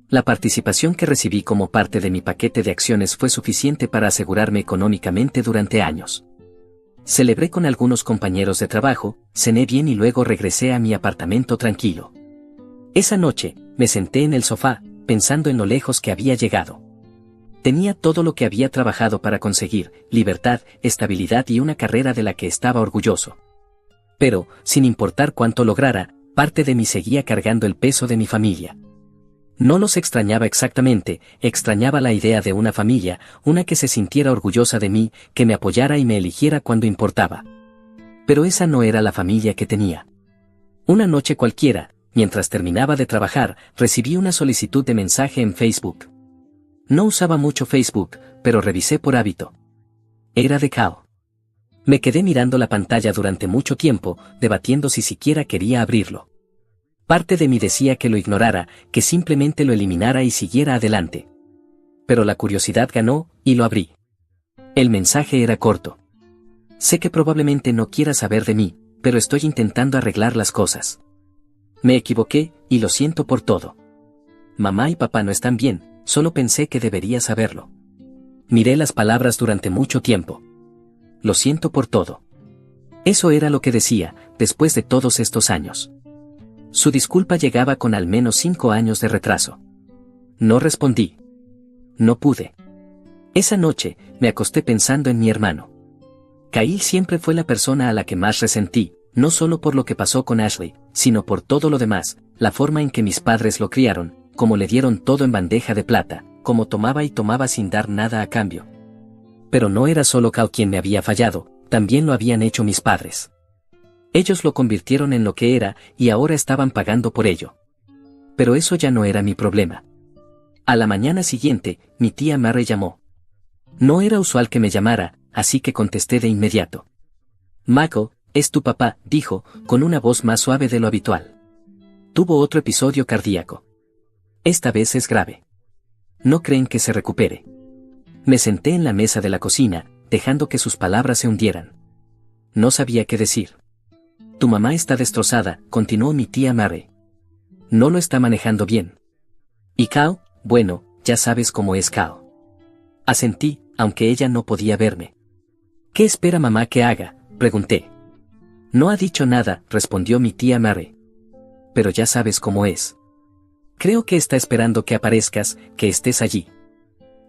La participación que recibí como parte de mi paquete de acciones fue suficiente para asegurarme económicamente durante años. Celebré con algunos compañeros de trabajo, cené bien y luego regresé a mi apartamento tranquilo. Esa noche, me senté en el sofá, pensando en lo lejos que había llegado. Tenía todo lo que había trabajado para conseguir: libertad, estabilidad y una carrera de la que estaba orgulloso. Pero, sin importar cuánto lograra, parte de mí seguía cargando el peso de mi familia. No los extrañaba exactamente, extrañaba la idea de una familia, una que se sintiera orgullosa de mí, que me apoyara y me eligiera cuando importaba. Pero esa no era la familia que tenía. Una noche cualquiera, mientras terminaba de trabajar, recibí una solicitud de mensaje en Facebook. No usaba mucho Facebook, pero revisé por hábito. Era de Kao. Me quedé mirando la pantalla durante mucho tiempo, debatiendo si siquiera quería abrirlo. Parte de mí decía que lo ignorara, que simplemente lo eliminara y siguiera adelante. Pero la curiosidad ganó, y lo abrí. El mensaje era corto. Sé que probablemente no quieras saber de mí, pero estoy intentando arreglar las cosas. Me equivoqué, y lo siento por todo. Mamá y papá no están bien, solo pensé que debería saberlo. Miré las palabras durante mucho tiempo. Lo siento por todo. Eso era lo que decía, después de todos estos años. Su disculpa llegaba con al menos 5 años de retraso. No respondí. No pude. Esa noche, me acosté pensando en mi hermano. Kyle siempre fue la persona a la que más resentí, No solo por lo que pasó con Ashley, sino por todo lo demás, la forma en que mis padres lo criaron, cómo le dieron todo en bandeja de plata, cómo tomaba y tomaba sin dar nada a cambio. Pero no era solo Cal quien me había fallado, también lo habían hecho mis padres. Ellos lo convirtieron en lo que era y ahora estaban pagando por ello. Pero eso ya no era mi problema. A la mañana siguiente, mi tía Mary llamó. No era usual que me llamara, así que contesté de inmediato. Michael, es tu papá, dijo, con una voz más suave de lo habitual. Tuvo otro episodio cardíaco. Esta vez es grave. ¿No creen que se recupere? Me senté en la mesa de la cocina, dejando que sus palabras se hundieran. No sabía qué decir. Tu mamá está destrozada, continuó mi tía Mary. No lo está manejando bien. ¿Y Cal? Bueno, ya sabes cómo es Cal. Asentí, aunque ella no podía verme. ¿Qué espera mamá que haga?, pregunté. No ha dicho nada, respondió mi tía Mary. Pero ya sabes cómo es. Creo que está esperando que aparezcas, que estés allí.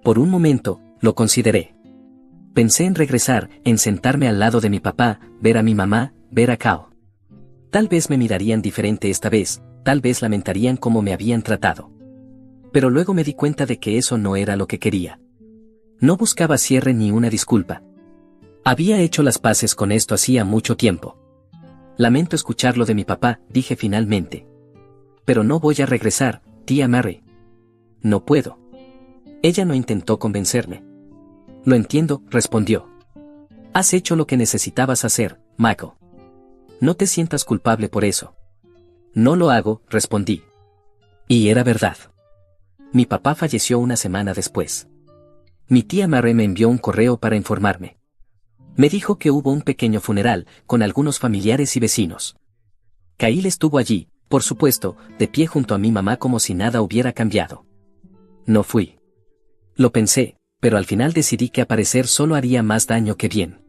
Por un momento, lo consideré. Pensé en regresar, en sentarme al lado de mi papá, ver a mi mamá, ver a Cal. Tal vez me mirarían diferente esta vez, tal vez lamentarían cómo me habían tratado. Pero luego me di cuenta de que eso no era lo que quería. No buscaba cierre ni una disculpa. Había hecho las paces con esto hacía mucho tiempo. Lamento escucharlo de mi papá, dije finalmente. Pero no voy a regresar, tía Mary. No puedo. Ella no intentó convencerme. Lo entiendo, respondió. Has hecho lo que necesitabas hacer, Michael. No te sientas culpable por eso. No lo hago, respondí. Y era verdad. Mi papá falleció una semana después. Mi tía Mary me envió un correo para informarme. Me dijo que hubo un pequeño funeral, con algunos familiares y vecinos. Kyle estuvo allí, por supuesto, de pie junto a mi mamá como si nada hubiera cambiado. No fui. Lo pensé, pero al final decidí que aparecer solo haría más daño que bien.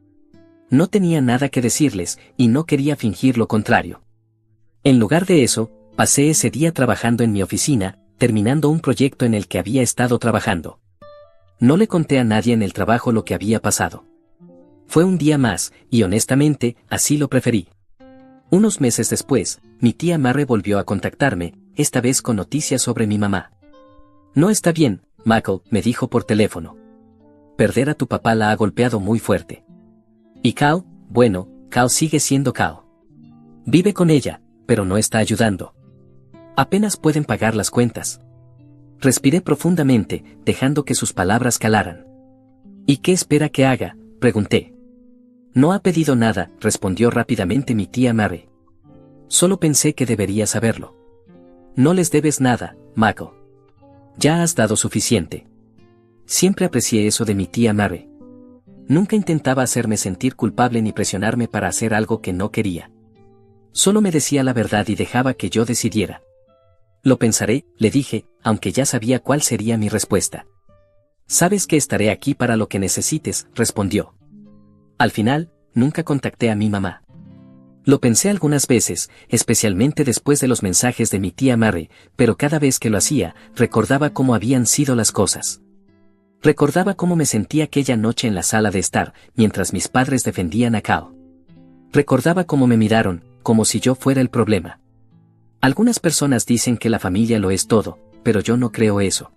No tenía nada que decirles, y no quería fingir lo contrario. En lugar de eso, pasé ese día trabajando en mi oficina, terminando un proyecto en el que había estado trabajando. No le conté a nadie en el trabajo lo que había pasado. Fue un día más, y honestamente, así lo preferí. Unos meses después, mi tía Mary volvió a contactarme, esta vez con noticias sobre mi mamá. No está bien, Michael, me dijo por teléfono. Perder a tu papá la ha golpeado muy fuerte. ¿Y Cal? Bueno, Cal sigue siendo Cal. Vive con ella, pero no está ayudando. Apenas pueden pagar las cuentas. Respiré profundamente, dejando que sus palabras calaran. ¿Y qué espera que haga?, pregunté. No ha pedido nada, respondió rápidamente mi tía Mary. Solo pensé que debería saberlo. No les debes nada, Michael. Ya has dado suficiente. Siempre aprecié eso de mi tía Mary. Nunca intentaba hacerme sentir culpable ni presionarme para hacer algo que no quería. Solo me decía la verdad y dejaba que yo decidiera. Lo pensaré, le dije, aunque ya sabía cuál sería mi respuesta. Sabes que estaré aquí para lo que necesites, respondió. Al final, nunca contacté a mi mamá. Lo pensé algunas veces, especialmente después de los mensajes de mi tía Mary, pero cada vez que lo hacía, recordaba cómo habían sido las cosas. Recordaba cómo me sentí aquella noche en la sala de estar, mientras mis padres defendían a Cal. Recordaba cómo me miraron, como si yo fuera el problema. Algunas personas dicen que la familia lo es todo, pero yo no creo eso.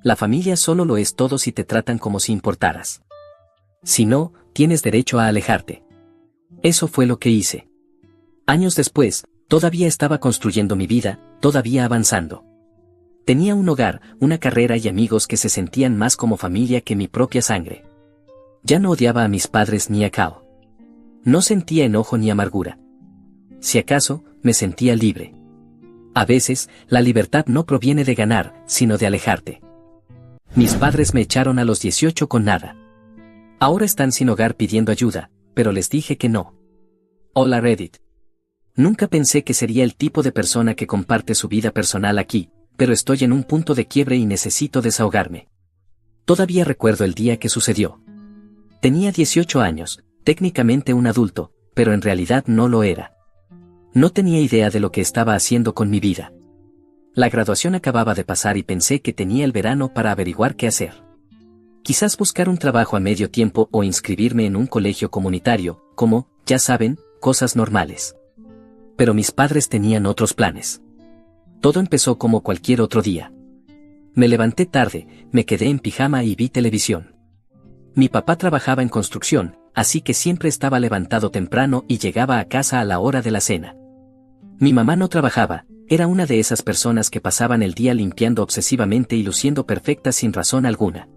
La familia solo lo es todo si te tratan como si importaras. Si no, tienes derecho a alejarte. Eso fue lo que hice. Años después, todavía estaba construyendo mi vida, todavía avanzando. Tenía un hogar, una carrera y amigos que se sentían más como familia que mi propia sangre. Ya no odiaba a mis padres ni a Cal. No sentía enojo ni amargura. Si acaso, me sentía libre. A veces, la libertad no proviene de ganar, sino de alejarte. Mis padres me echaron a los 18 con nada. Ahora están sin hogar pidiendo ayuda, pero les dije que no. Hola Reddit. Nunca pensé que sería el tipo de persona que comparte su vida personal aquí, pero estoy en un punto de quiebre y necesito desahogarme. Todavía recuerdo el día que sucedió. Tenía 18 años, técnicamente un adulto, pero en realidad no lo era. No tenía idea de lo que estaba haciendo con mi vida. La graduación acababa de pasar y pensé que tenía el verano para averiguar qué hacer. Quizás buscar un trabajo a medio tiempo o inscribirme en un colegio comunitario, como, ya saben, cosas normales. Pero mis padres tenían otros planes. Todo empezó como cualquier otro día. Me levanté tarde, me quedé en pijama y vi televisión. Mi papá trabajaba en construcción, así que siempre estaba levantado temprano y llegaba a casa a la hora de la cena. Mi mamá no trabajaba, era una de esas personas que pasaban el día limpiando obsesivamente y luciendo perfecta sin razón alguna.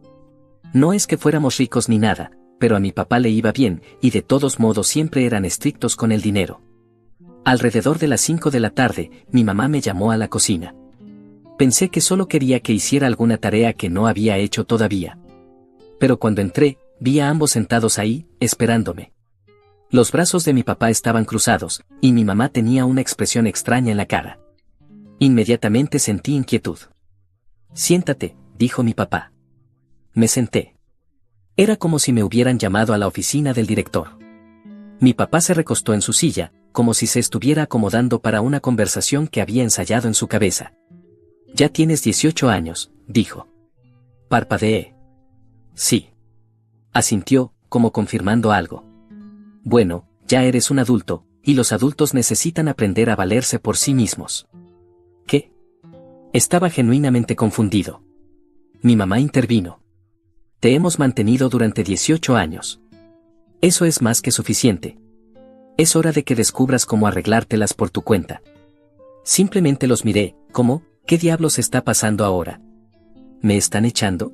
No es que fuéramos ricos ni nada, pero a mi papá le iba bien, y de todos modos siempre eran estrictos con el dinero. Alrededor de las 5 de la tarde, mi mamá me llamó a la cocina. Pensé que solo quería que hiciera alguna tarea que no había hecho todavía. Pero cuando entré, vi a ambos sentados ahí, esperándome. Los brazos de mi papá estaban cruzados, y mi mamá tenía una expresión extraña en la cara. Inmediatamente sentí inquietud. «Siéntate», dijo mi papá. Me senté. Era como si me hubieran llamado a la oficina del director. Mi papá se recostó en su silla, como si se estuviera acomodando para una conversación que había ensayado en su cabeza. «Ya tienes 18 años», dijo. Parpadeé. «Sí». Asintió, como confirmando algo. «Bueno, ya eres un adulto, y los adultos necesitan aprender a valerse por sí mismos». ¿Qué? Estaba genuinamente confundido. Mi mamá intervino. «Te hemos mantenido durante 18 años. Eso es más que suficiente. Es hora de que descubras cómo arreglártelas por tu cuenta». Simplemente los miré, como, ¿qué diablos está pasando ahora? ¿Me están echando?,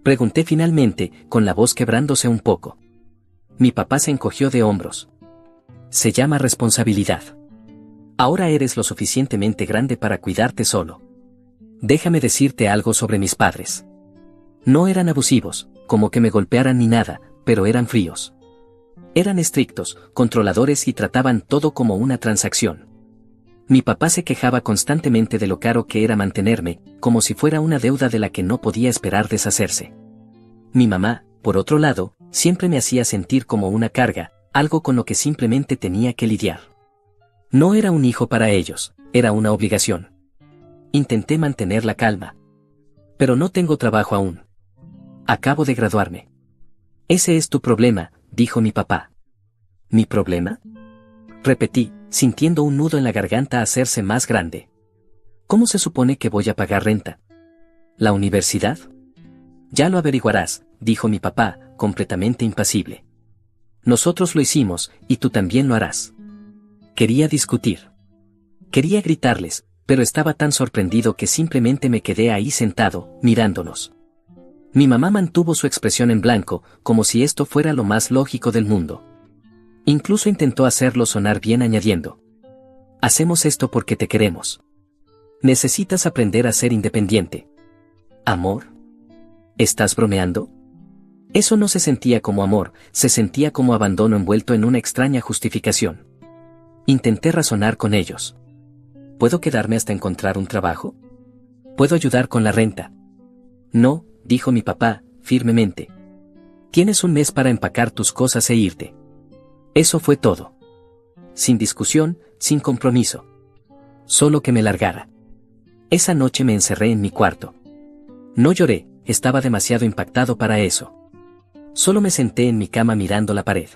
pregunté finalmente, con la voz quebrándose un poco. Mi papá se encogió de hombros. «Se llama responsabilidad. Ahora eres lo suficientemente grande para cuidarte solo. Déjame decirte algo sobre mis padres. No eran abusivos, como que me golpearan ni nada, pero eran fríos. Eran estrictos, controladores y trataban todo como una transacción. Mi papá se quejaba constantemente de lo caro que era mantenerme, como si fuera una deuda de la que no podía esperar deshacerse. Mi mamá, por otro lado, siempre me hacía sentir como una carga, algo con lo que simplemente tenía que lidiar. No era un hijo para ellos, era una obligación. Intenté mantener la calma. «Pero no tengo trabajo aún. Acabo de graduarme». «Ese es tu problema», dijo mi papá. «¿Mi problema?», repetí, sintiendo un nudo en la garganta hacerse más grande. «¿Cómo se supone que voy a pagar renta? ¿La universidad?». «Ya lo averiguarás», dijo mi papá, completamente impasible. «Nosotros lo hicimos, y tú también lo harás». Quería discutir. Quería gritarles, pero estaba tan sorprendido que simplemente me quedé ahí sentado, mirándonos. Mi mamá mantuvo su expresión en blanco, como si esto fuera lo más lógico del mundo. Incluso intentó hacerlo sonar bien añadiendo: «Hacemos esto porque te queremos. Necesitas aprender a ser independiente». «¿Amor? ¿Estás bromeando?». Eso no se sentía como amor, se sentía como abandono envuelto en una extraña justificación. Intenté razonar con ellos. «¿Puedo quedarme hasta encontrar un trabajo? ¿Puedo ayudar con la renta?». «No», dijo mi papá, firmemente. «Tienes un mes para empacar tus cosas e irte». Eso fue todo. Sin discusión, sin compromiso. Solo que me largara. Esa noche me encerré en mi cuarto. No lloré, estaba demasiado impactado para eso. Solo me senté en mi cama mirando la pared.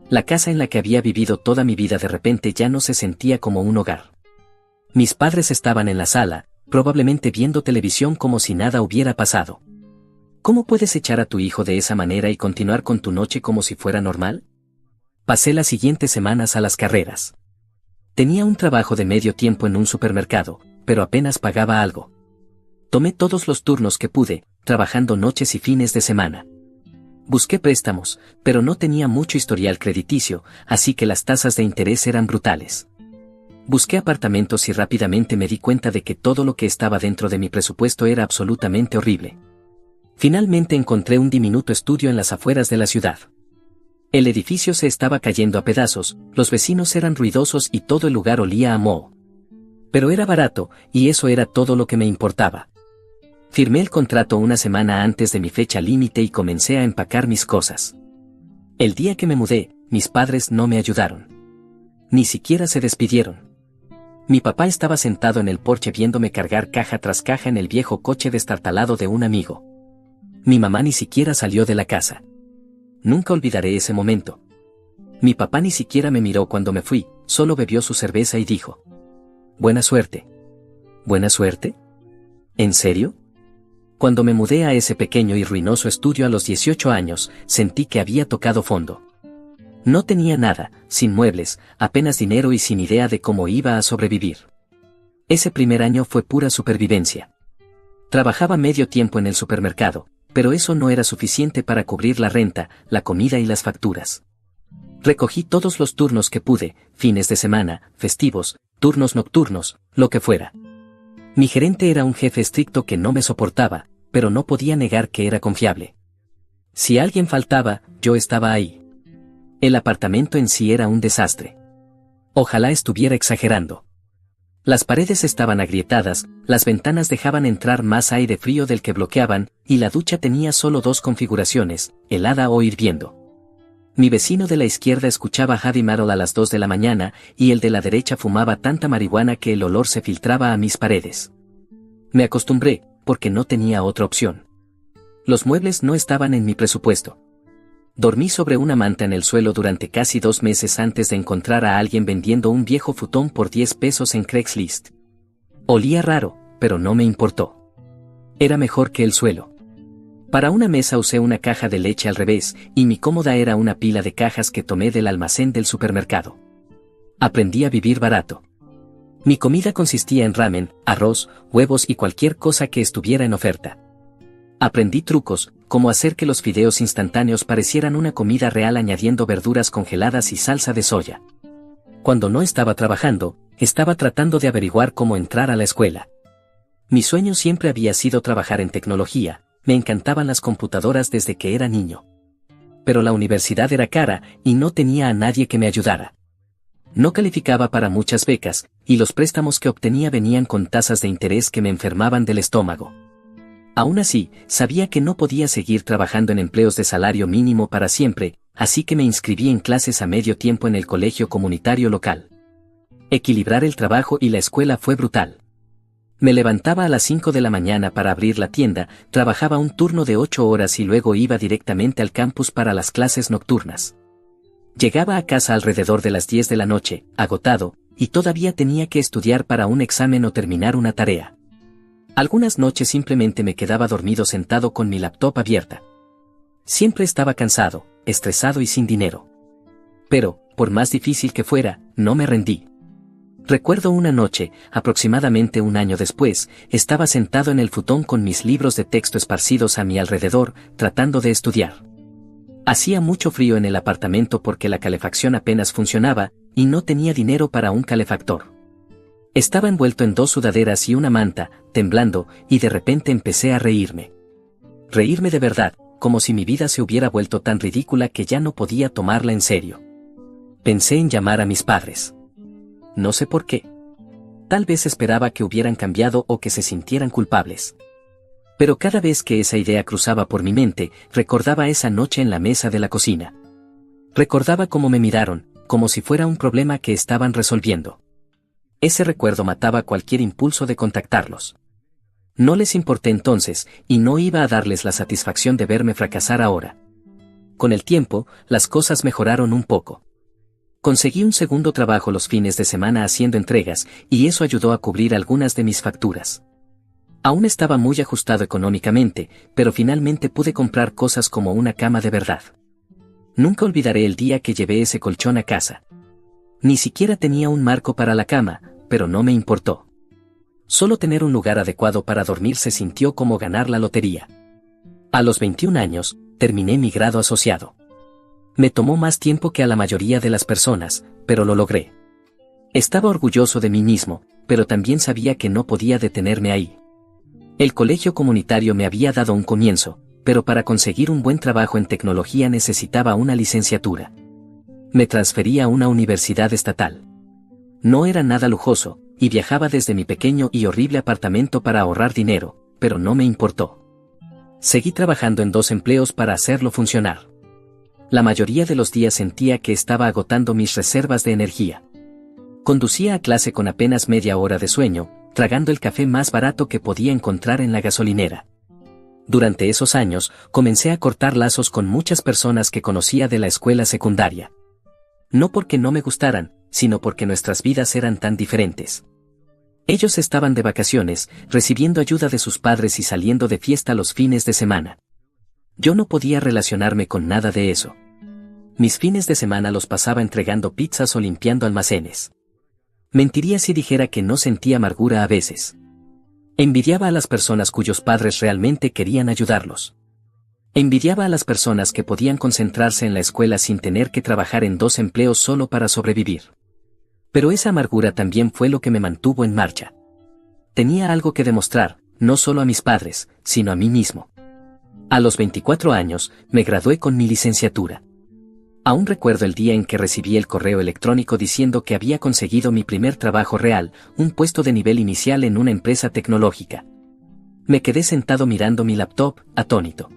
La casa en la que había vivido toda mi vida de repente ya no se sentía como un hogar. Mis padres estaban en la sala, probablemente viendo televisión como si nada hubiera pasado. ¿Cómo puedes echar a tu hijo de esa manera y continuar con tu noche como si fuera normal? Pasé las siguientes semanas a las carreras. Tenía un trabajo de medio tiempo en un supermercado, pero apenas pagaba algo. Tomé todos los turnos que pude, trabajando noches y fines de semana. Busqué préstamos, pero no tenía mucho historial crediticio, así que las tasas de interés eran brutales. Busqué apartamentos y rápidamente me di cuenta de que todo lo que estaba dentro de mi presupuesto era absolutamente horrible. Finalmente encontré un diminuto estudio en las afueras de la ciudad. El edificio se estaba cayendo a pedazos, los vecinos eran ruidosos y todo el lugar olía a moho. Pero era barato, y eso era todo lo que me importaba. Firmé el contrato una semana antes de mi fecha límite y comencé a empacar mis cosas. El día que me mudé, mis padres no me ayudaron. Ni siquiera se despidieron. Mi papá estaba sentado en el porche viéndome cargar caja tras caja en el viejo coche destartalado de un amigo. Mi mamá ni siquiera salió de la casa. Nunca olvidaré ese momento. Mi papá ni siquiera me miró cuando me fui, solo bebió su cerveza y dijo: «Buena suerte». ¿Buena suerte? ¿En serio? Cuando me mudé a ese pequeño y ruinoso estudio a los 18 años, sentí que había tocado fondo. No tenía nada, sin muebles, apenas dinero y sin idea de cómo iba a sobrevivir. Ese primer año fue pura supervivencia. Trabajaba medio tiempo en el supermercado, pero eso no era suficiente para cubrir la renta, la comida y las facturas. Recogí todos los turnos que pude, fines de semana, festivos, turnos nocturnos, lo que fuera. Mi gerente era un jefe estricto que no me soportaba, pero no podía negar que era confiable. Si alguien faltaba, yo estaba ahí. El apartamento en sí era un desastre. Ojalá estuviera exagerando. Las paredes estaban agrietadas, las ventanas dejaban entrar más aire frío del que bloqueaban, y la ducha tenía solo dos configuraciones, helada o hirviendo. Mi vecino de la izquierda escuchaba heavy metal a las 2 de la mañana, y el de la derecha fumaba tanta marihuana que el olor se filtraba a mis paredes. Me acostumbré, porque no tenía otra opción. Los muebles no estaban en mi presupuesto. Dormí sobre una manta en el suelo durante casi 2 meses antes de encontrar a alguien vendiendo un viejo futón por 10 pesos en Craigslist. Olía raro, pero no me importó. Era mejor que el suelo. Para una mesa usé una caja de leche al revés, y mi cómoda era una pila de cajas que tomé del almacén del supermercado. Aprendí a vivir barato. Mi comida consistía en ramen, arroz, huevos y cualquier cosa que estuviera en oferta. Aprendí trucos, como hacer que los fideos instantáneos parecieran una comida real añadiendo verduras congeladas y salsa de soya. Cuando no estaba trabajando, estaba tratando de averiguar cómo entrar a la escuela. Mi sueño siempre había sido trabajar en tecnología, me encantaban las computadoras desde que era niño. Pero la universidad era cara y no tenía a nadie que me ayudara. No calificaba para muchas becas, y los préstamos que obtenía venían con tasas de interés que me enfermaban del estómago. Aún así, sabía que no podía seguir trabajando en empleos de salario mínimo para siempre, así que me inscribí en clases a medio tiempo en el colegio comunitario local. Equilibrar el trabajo y la escuela fue brutal. Me levantaba a las 5 de la mañana para abrir la tienda, trabajaba un turno de 8 horas y luego iba directamente al campus para las clases nocturnas. Llegaba a casa alrededor de las 10 de la noche, agotado, y todavía tenía que estudiar para un examen o terminar una tarea. Algunas noches simplemente me quedaba dormido sentado con mi laptop abierta. Siempre estaba cansado, estresado y sin dinero. Pero, por más difícil que fuera, no me rendí. Recuerdo una noche, aproximadamente un año después, estaba sentado en el futón con mis libros de texto esparcidos a mi alrededor, tratando de estudiar. Hacía mucho frío en el apartamento porque la calefacción apenas funcionaba, y no tenía dinero para un calefactor. Estaba envuelto en 2 sudaderas y una manta, temblando, y de repente empecé a reírme. Reírme de verdad, como si mi vida se hubiera vuelto tan ridícula que ya no podía tomarla en serio. Pensé en llamar a mis padres. No sé por qué. Tal vez esperaba que hubieran cambiado o que se sintieran culpables. Pero cada vez que esa idea cruzaba por mi mente, recordaba esa noche en la mesa de la cocina. Recordaba cómo me miraron, como si fuera un problema que estaban resolviendo. Ese recuerdo mataba cualquier impulso de contactarlos. No les importé entonces, y no iba a darles la satisfacción de verme fracasar ahora. Con el tiempo, las cosas mejoraron un poco. Conseguí un segundo trabajo los fines de semana haciendo entregas, y eso ayudó a cubrir algunas de mis facturas. Aún estaba muy ajustado económicamente, pero finalmente pude comprar cosas como una cama de verdad. Nunca olvidaré el día que llevé ese colchón a casa. Ni siquiera tenía un marco para la cama, pero no me importó. Solo tener un lugar adecuado para dormir se sintió como ganar la lotería. A los 21 años, terminé mi grado asociado. Me tomó más tiempo que a la mayoría de las personas, pero lo logré. Estaba orgulloso de mí mismo, pero también sabía que no podía detenerme ahí. El colegio comunitario me había dado un comienzo, pero para conseguir un buen trabajo en tecnología necesitaba una licenciatura. Me transferí a una universidad estatal. No era nada lujoso, y viajaba desde mi pequeño y horrible apartamento para ahorrar dinero, pero no me importó. Seguí trabajando en 2 empleos para hacerlo funcionar. La mayoría de los días sentía que estaba agotando mis reservas de energía. Conducía a clase con apenas media hora de sueño, tragando el café más barato que podía encontrar en la gasolinera. Durante esos años, comencé a cortar lazos con muchas personas que conocía de la escuela secundaria. No porque no me gustaran, sino porque nuestras vidas eran tan diferentes. Ellos estaban de vacaciones, recibiendo ayuda de sus padres y saliendo de fiesta los fines de semana. Yo no podía relacionarme con nada de eso. Mis fines de semana los pasaba entregando pizzas o limpiando almacenes. Mentiría si dijera que no sentía amargura a veces. Envidiaba a las personas cuyos padres realmente querían ayudarlos. Envidiaba a las personas que podían concentrarse en la escuela sin tener que trabajar en 2 empleos solo para sobrevivir. Pero esa amargura también fue lo que me mantuvo en marcha. Tenía algo que demostrar, no solo a mis padres, sino a mí mismo. A los 24 años, me gradué con mi licenciatura. Aún recuerdo el día en que recibí el correo electrónico diciendo que había conseguido mi primer trabajo real, un puesto de nivel inicial en una empresa tecnológica. Me quedé sentado mirando mi laptop, atónito.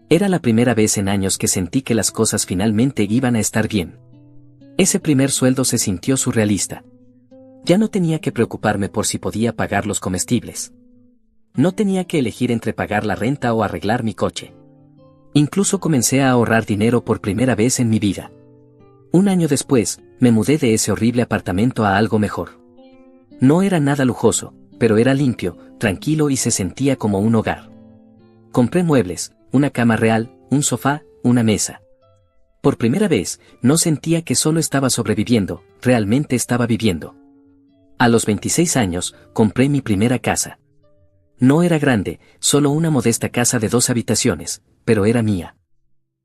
Era la primera vez en años que sentí que las cosas finalmente iban a estar bien. Ese primer sueldo se sintió surrealista. Ya no tenía que preocuparme por si podía pagar los comestibles. No tenía que elegir entre pagar la renta o arreglar mi coche. Incluso comencé a ahorrar dinero por primera vez en mi vida. Un año después, me mudé de ese horrible apartamento a algo mejor. No era nada lujoso, pero era limpio, tranquilo y se sentía como un hogar. Compré muebles, una cama real, un sofá, una mesa. Por primera vez, no sentía que solo estaba sobreviviendo, realmente estaba viviendo. A los 26 años, compré mi primera casa. No era grande, solo una modesta casa de 2 habitaciones, pero era mía.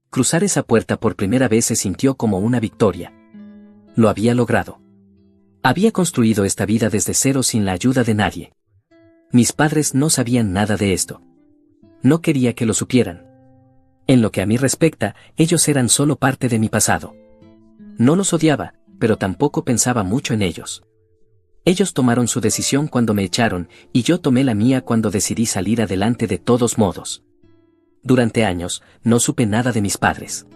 Cruzar esa puerta por primera vez se sintió como una victoria. Lo había logrado. Había construido esta vida desde cero sin la ayuda de nadie. Mis padres no sabían nada de esto. No quería que lo supieran. En lo que a mí respecta, ellos eran solo parte de mi pasado. No los odiaba, pero tampoco pensaba mucho en ellos. Ellos tomaron su decisión cuando me echaron, y yo tomé la mía cuando decidí salir adelante de todos modos. Durante años, no supe nada de mis padres.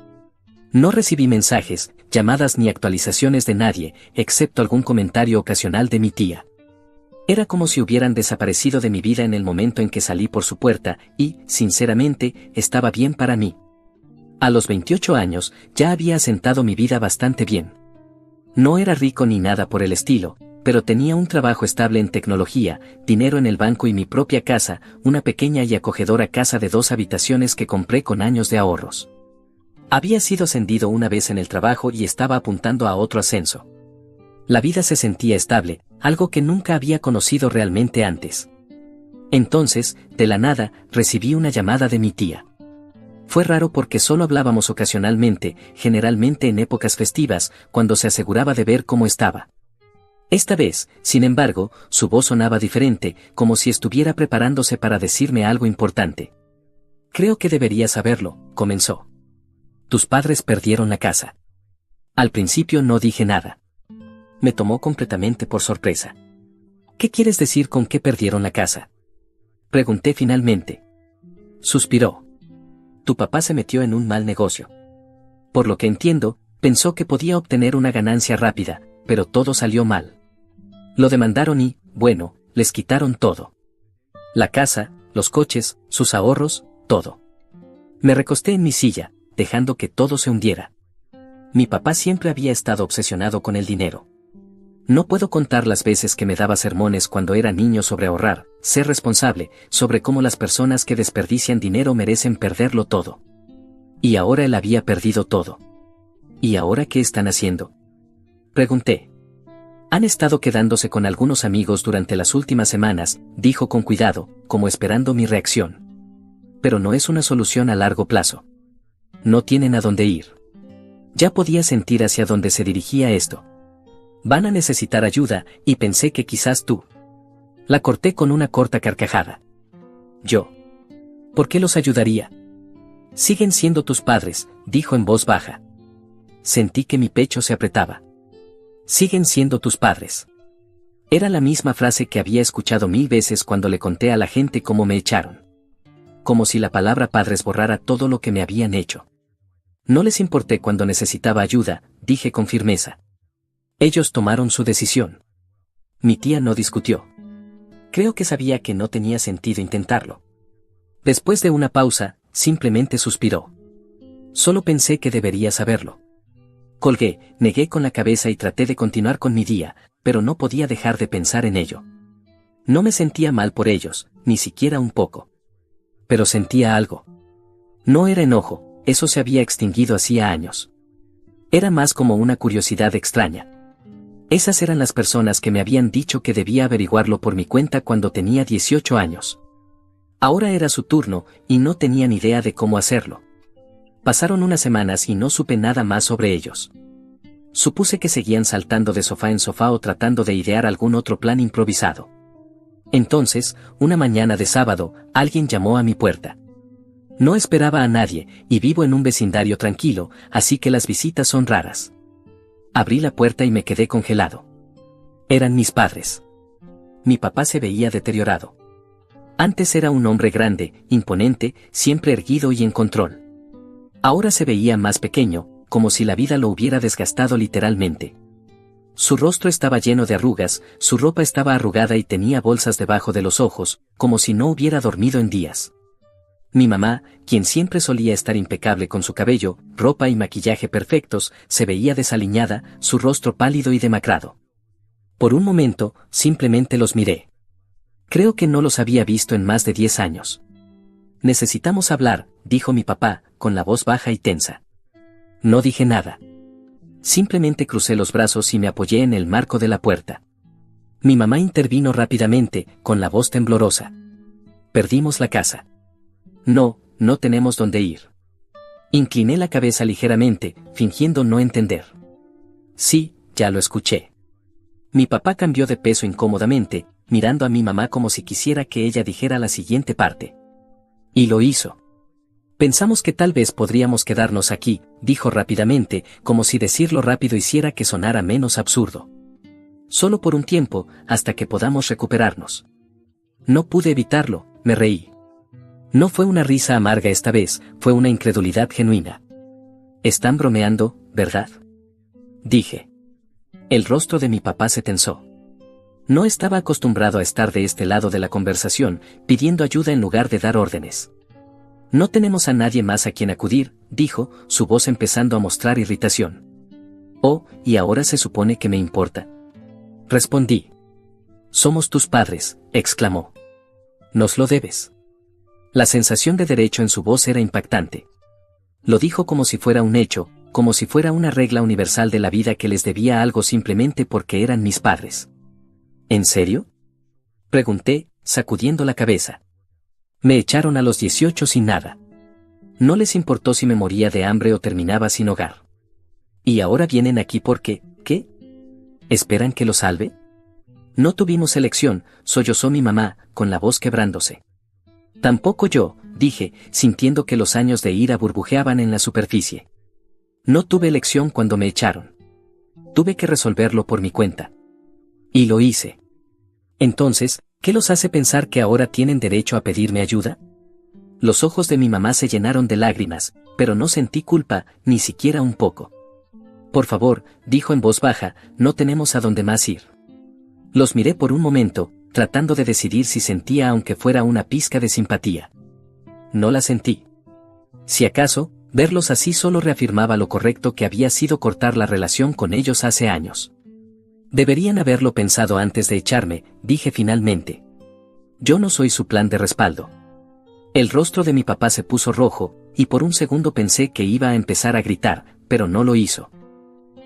No recibí mensajes, llamadas ni actualizaciones de nadie, excepto algún comentario ocasional de mi tía. Era como si hubieran desaparecido de mi vida en el momento en que salí por su puerta, y, sinceramente, estaba bien para mí. A los 28 años, ya había asentado mi vida bastante bien. No era rico ni nada por el estilo, pero tenía un trabajo estable en tecnología, dinero en el banco y mi propia casa, una pequeña y acogedora casa de 2 habitaciones que compré con años de ahorros. Había sido ascendido una vez en el trabajo y estaba apuntando a otro ascenso. La vida se sentía estable, algo que nunca había conocido realmente antes. Entonces, de la nada, recibí una llamada de mi tía. Fue raro porque solo hablábamos ocasionalmente, generalmente en épocas festivas, cuando se aseguraba de ver cómo estaba. Esta vez, sin embargo, su voz sonaba diferente, como si estuviera preparándose para decirme algo importante. Creo que deberías saberlo, comenzó. Tus padres perdieron la casa. Al principio no dije nada. Me tomó completamente por sorpresa. ¿Qué quieres decir con que perdieron la casa? Pregunté finalmente. Suspiró. Tu papá se metió en un mal negocio. Por lo que entiendo, pensó que podía obtener una ganancia rápida, pero todo salió mal. Lo demandaron y, bueno, les quitaron todo. La casa, los coches, sus ahorros, todo. Me recosté en mi silla, dejando que todo se hundiera. Mi papá siempre había estado obsesionado con el dinero. No puedo contar las veces que me daba sermones cuando era niño sobre ahorrar, ser responsable, sobre cómo las personas que desperdician dinero merecen perderlo todo. Y ahora él había perdido todo. ¿Y ahora qué están haciendo? Pregunté. Han estado quedándose con algunos amigos durante las últimas semanas, dijo con cuidado, como esperando mi reacción. Pero no es una solución a largo plazo. No tienen a dónde ir. Ya podía sentir hacia dónde se dirigía esto. Van a necesitar ayuda, y pensé que quizás tú. La corté con una corta carcajada. Yo. ¿Por qué los ayudaría? Siguen siendo tus padres, dijo en voz baja. Sentí que mi pecho se apretaba. Siguen siendo tus padres. Era la misma frase que había escuchado 1000 veces cuando le conté a la gente cómo me echaron. Como si la palabra padres borrara todo lo que me habían hecho. No les importé cuando necesitaba ayuda, dije con firmeza. Ellos tomaron su decisión. Mi tía no discutió. Creo que sabía que no tenía sentido intentarlo. Después de una pausa, simplemente suspiró. Solo pensé que debería saberlo. Colgué, negué con la cabeza y traté de continuar con mi día, pero no podía dejar de pensar en ello. No me sentía mal por ellos, ni siquiera un poco. Pero sentía algo. No era enojo, eso se había extinguido hacía años. Era más como una curiosidad extraña. Esas eran las personas que me habían dicho que debía averiguarlo por mi cuenta cuando tenía 18 años. Ahora era su turno, y no tenía ni idea de cómo hacerlo. Pasaron unas semanas y no supe nada más sobre ellos. Supuse que seguían saltando de sofá en sofá o tratando de idear algún otro plan improvisado. Entonces, una mañana de sábado, alguien llamó a mi puerta. No esperaba a nadie, y vivo en un vecindario tranquilo, así que las visitas son raras. Abrí la puerta y me quedé congelado. Eran mis padres. Mi papá se veía deteriorado. Antes era un hombre grande, imponente, siempre erguido y en control. Ahora se veía más pequeño, como si la vida lo hubiera desgastado literalmente. Su rostro estaba lleno de arrugas, su ropa estaba arrugada y tenía bolsas debajo de los ojos, como si no hubiera dormido en días. Mi mamá, quien siempre solía estar impecable con su cabello, ropa y maquillaje perfectos, se veía desaliñada, su rostro pálido y demacrado. Por un momento, simplemente los miré. Creo que no los había visto en más de 10 años. Necesitamos hablar, dijo mi papá, con la voz baja y tensa. No dije nada. Simplemente crucé los brazos y me apoyé en el marco de la puerta. Mi mamá intervino rápidamente, con la voz temblorosa. Perdimos la casa. No, no tenemos dónde ir. Incliné la cabeza ligeramente, fingiendo no entender. Sí, ya lo escuché. Mi papá cambió de peso incómodamente, mirando a mi mamá como si quisiera que ella dijera la siguiente parte. Y lo hizo. Pensamos que tal vez podríamos quedarnos aquí, dijo rápidamente, como si decirlo rápido hiciera que sonara menos absurdo. Solo por un tiempo, hasta que podamos recuperarnos. No pude evitarlo, me reí. No fue una risa amarga esta vez, fue una incredulidad genuina. Están bromeando, ¿verdad? Dije. El rostro de mi papá se tensó. No estaba acostumbrado a estar de este lado de la conversación, pidiendo ayuda en lugar de dar órdenes. No tenemos a nadie más a quien acudir, dijo, su voz empezando a mostrar irritación. Oh, ¿y ahora se supone que me importa? Respondí. Somos tus padres, exclamó. Nos lo debes. La sensación de derecho en su voz era impactante. Lo dijo como si fuera un hecho, como si fuera una regla universal de la vida que les debía algo simplemente porque eran mis padres. ¿En serio? Pregunté, sacudiendo la cabeza. Me echaron a los 18 sin nada. No les importó si me moría de hambre o terminaba sin hogar. Y ahora vienen aquí porque, ¿qué? ¿Esperan que lo salve? No tuvimos elección, sollozó mi mamá, con la voz quebrándose. Tampoco yo, dije, sintiendo que los años de ira burbujeaban en la superficie. No tuve elección cuando me echaron. Tuve que resolverlo por mi cuenta. Y lo hice. Entonces, ¿qué los hace pensar que ahora tienen derecho a pedirme ayuda? Los ojos de mi mamá se llenaron de lágrimas, pero no sentí culpa, ni siquiera un poco. Por favor, dijo en voz baja, no tenemos a dónde más ir. Los miré por un momento, tratando de decidir si sentía aunque fuera una pizca de simpatía. No la sentí. Si acaso, verlos así solo reafirmaba lo correcto que había sido cortar la relación con ellos hace años. Deberían haberlo pensado antes de echarme, dije finalmente. Yo no soy su plan de respaldo. El rostro de mi papá se puso rojo, y por un segundo pensé que iba a empezar a gritar, pero no lo hizo.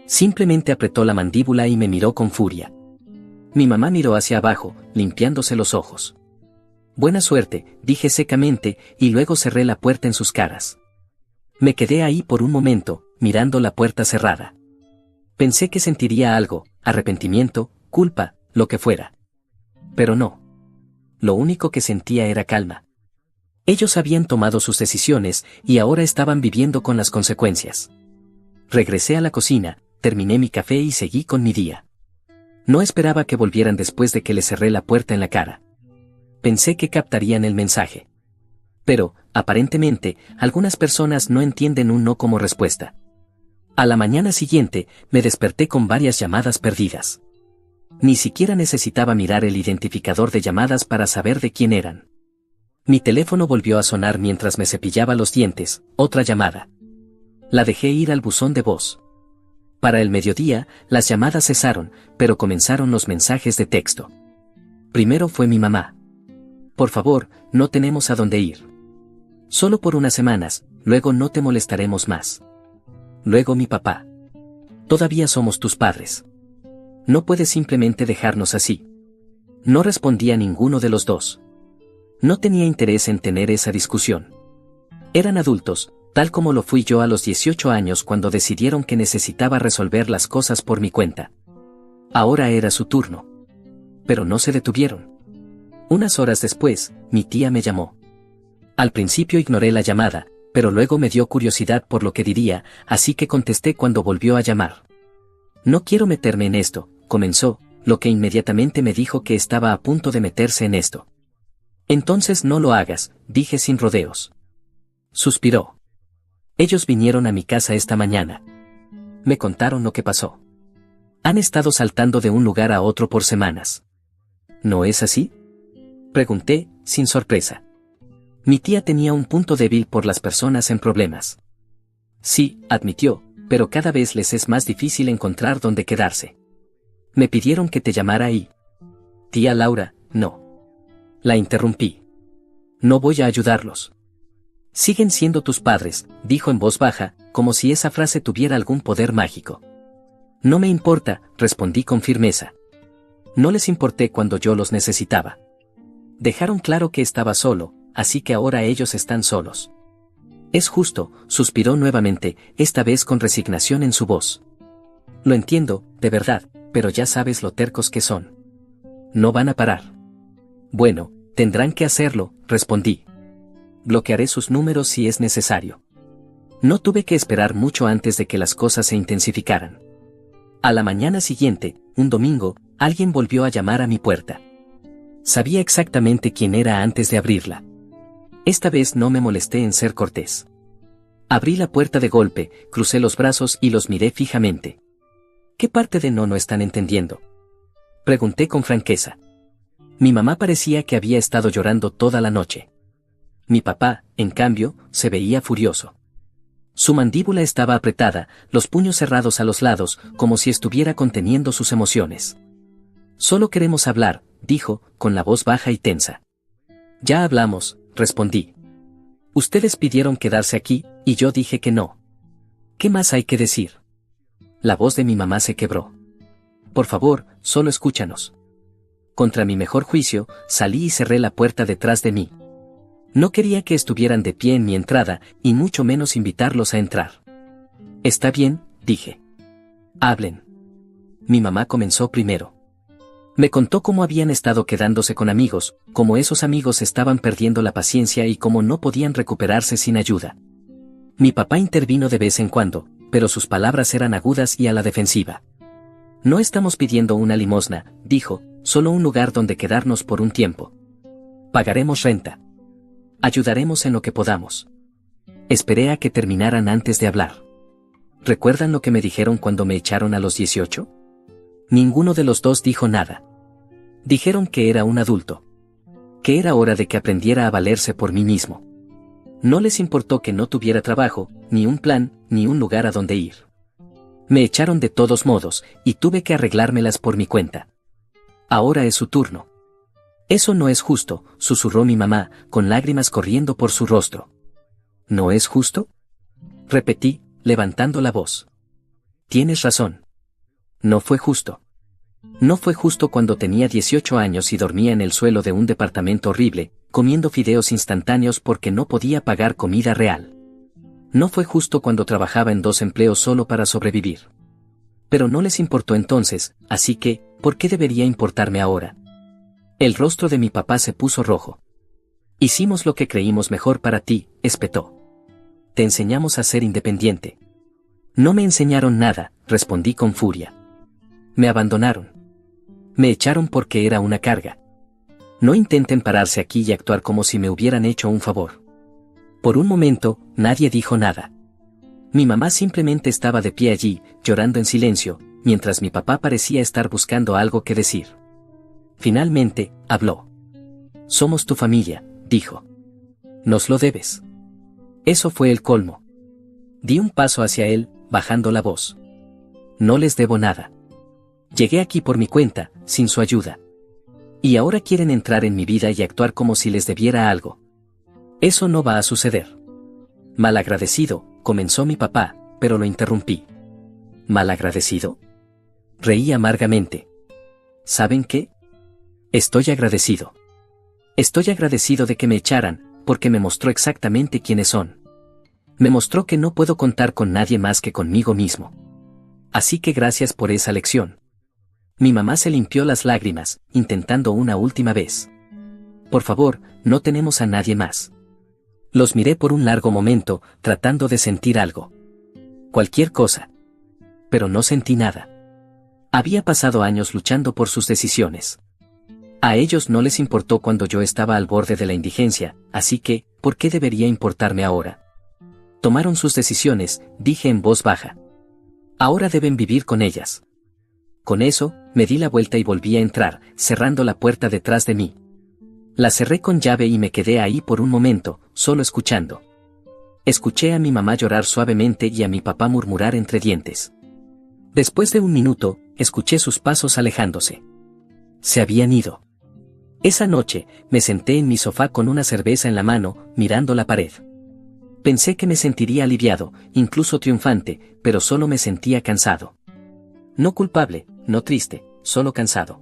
Simplemente apretó la mandíbula y me miró con furia. Mi mamá miró hacia abajo, limpiándose los ojos. Buena suerte, dije secamente, y luego cerré la puerta en sus caras. Me quedé ahí por un momento, mirando la puerta cerrada. Pensé que sentiría algo, arrepentimiento, culpa, lo que fuera. Pero no. Lo único que sentía era calma. Ellos habían tomado sus decisiones y ahora estaban viviendo con las consecuencias. Regresé a la cocina, terminé mi café y seguí con mi día. No esperaba que volvieran después de que les cerré la puerta en la cara. Pensé que captarían el mensaje. Pero, aparentemente, algunas personas no entienden un no como respuesta. A la mañana siguiente, me desperté con varias llamadas perdidas. Ni siquiera necesitaba mirar el identificador de llamadas para saber de quién eran. Mi teléfono volvió a sonar mientras me cepillaba los dientes, otra llamada. La dejé ir al buzón de voz. Para el mediodía, las llamadas cesaron, pero comenzaron los mensajes de texto. Primero fue mi mamá. Por favor, no tenemos a dónde ir. Solo por unas semanas, luego no te molestaremos más. Luego mi papá. Todavía somos tus padres. No puedes simplemente dejarnos así. No respondía ninguno de los dos. No tenía interés en tener esa discusión. Eran adultos, tal como lo fui yo a los 18 años cuando decidieron que necesitaba resolver las cosas por mi cuenta. Ahora era su turno. Pero no se detuvieron. Unas horas después, mi tía me llamó. Al principio ignoré la llamada, pero luego me dio curiosidad por lo que diría, así que contesté cuando volvió a llamar. No quiero meterme en esto, comenzó, lo que inmediatamente me dijo que estaba a punto de meterse en esto. Entonces no lo hagas, dije sin rodeos. Suspiró. Ellos vinieron a mi casa esta mañana. Me contaron lo que pasó. Han estado saltando de un lugar a otro por semanas. ¿No es así? Pregunté, sin sorpresa. Mi tía tenía un punto débil por las personas en problemas. Sí, admitió, pero cada vez les es más difícil encontrar dónde quedarse. Me pidieron que te llamara y... Tía Laura, no. La interrumpí. No voy a ayudarlos. Siguen siendo tus padres, dijo en voz baja, como si esa frase tuviera algún poder mágico. No me importa, respondí con firmeza. No les importé cuando yo los necesitaba. Dejaron claro que estaba solo, así que ahora ellos están solos. Es justo, suspiró nuevamente, esta vez con resignación en su voz. Lo entiendo, de verdad, pero ya sabes lo tercos que son. No van a parar. Bueno, tendrán que hacerlo, respondí. Bloquearé sus números si es necesario. No tuve que esperar mucho antes de que las cosas se intensificaran. A la mañana siguiente, un domingo, alguien volvió a llamar a mi puerta. Sabía exactamente quién era antes de abrirla. Esta vez no me molesté en ser cortés. Abrí la puerta de golpe, crucé los brazos y los miré fijamente. ¿Qué parte de no están entendiendo? Pregunté con franqueza. Mi mamá parecía que había estado llorando toda la noche. Mi papá, en cambio, se veía furioso. Su mandíbula estaba apretada, los puños cerrados a los lados, como si estuviera conteniendo sus emociones. Solo queremos hablar, dijo, con la voz baja y tensa. Ya hablamos, respondí. Ustedes pidieron quedarse aquí, y yo dije que no. ¿Qué más hay que decir? La voz de mi mamá se quebró. Por favor, solo escúchanos. Contra mi mejor juicio, salí y cerré la puerta detrás de mí. No quería que estuvieran de pie en mi entrada, y mucho menos invitarlos a entrar. Está bien, dije. Hablen. Mi mamá comenzó primero. Me contó cómo habían estado quedándose con amigos, cómo esos amigos estaban perdiendo la paciencia y cómo no podían recuperarse sin ayuda. Mi papá intervino de vez en cuando, pero sus palabras eran agudas y a la defensiva. No estamos pidiendo una limosna, dijo, solo un lugar donde quedarnos por un tiempo. Pagaremos renta. Ayudaremos en lo que podamos. Esperé a que terminaran antes de hablar. ¿Recuerdan lo que me dijeron cuando me echaron a los 18? Ninguno de los dos dijo nada. Dijeron que era un adulto. Que era hora de que aprendiera a valerse por mí mismo. No les importó que no tuviera trabajo, ni un plan, ni un lugar a donde ir. Me echaron de todos modos, y tuve que arreglármelas por mi cuenta. Ahora es su turno. Eso no es justo, susurró mi mamá, con lágrimas corriendo por su rostro. ¿No es justo? Repetí, levantando la voz. Tienes razón. No fue justo. No fue justo cuando tenía 18 años y dormía en el suelo de un departamento horrible, comiendo fideos instantáneos porque no podía pagar comida real. No fue justo cuando trabajaba en 2 empleos solo para sobrevivir. Pero no les importó entonces, así que, ¿por qué debería importarme ahora? El rostro de mi papá se puso rojo. Hicimos lo que creímos mejor para ti, espetó. Te enseñamos a ser independiente. No me enseñaron nada, respondí con furia. Me abandonaron. Me echaron porque era una carga. No intenten pararse aquí y actuar como si me hubieran hecho un favor. Por un momento, nadie dijo nada. Mi mamá simplemente estaba de pie allí, llorando en silencio, mientras mi papá parecía estar buscando algo que decir. Finalmente, habló. Somos tu familia, dijo. Nos lo debes. Eso fue el colmo. Di un paso hacia él, bajando la voz. No les debo nada. Llegué aquí por mi cuenta, sin su ayuda. Y ahora quieren entrar en mi vida y actuar como si les debiera algo. Eso no va a suceder. Malagradecido, comenzó mi papá, pero lo interrumpí. ¿Malagradecido? Reí amargamente. ¿Saben qué? Estoy agradecido. Estoy agradecido de que me echaran, porque me mostró exactamente quiénes son. Me mostró que no puedo contar con nadie más que conmigo mismo. Así que gracias por esa lección. Mi mamá se limpió las lágrimas, intentando una última vez. Por favor, no tenemos a nadie más. Los miré por un largo momento, tratando de sentir algo. Cualquier cosa. Pero no sentí nada. Había pasado años luchando por sus decisiones. A ellos no les importó cuando yo estaba al borde de la indigencia, así que, ¿por qué debería importarme ahora? Tomaron sus decisiones, dije en voz baja. Ahora deben vivir con ellas. Con eso, me di la vuelta y volví a entrar, cerrando la puerta detrás de mí. La cerré con llave y me quedé ahí por un momento, solo escuchando. Escuché a mi mamá llorar suavemente y a mi papá murmurar entre dientes. Después de un minuto, escuché sus pasos alejándose. Se habían ido. Esa noche, me senté en mi sofá con una cerveza en la mano, mirando la pared. Pensé que me sentiría aliviado, incluso triunfante, pero solo me sentía cansado. No culpable, no triste, solo cansado.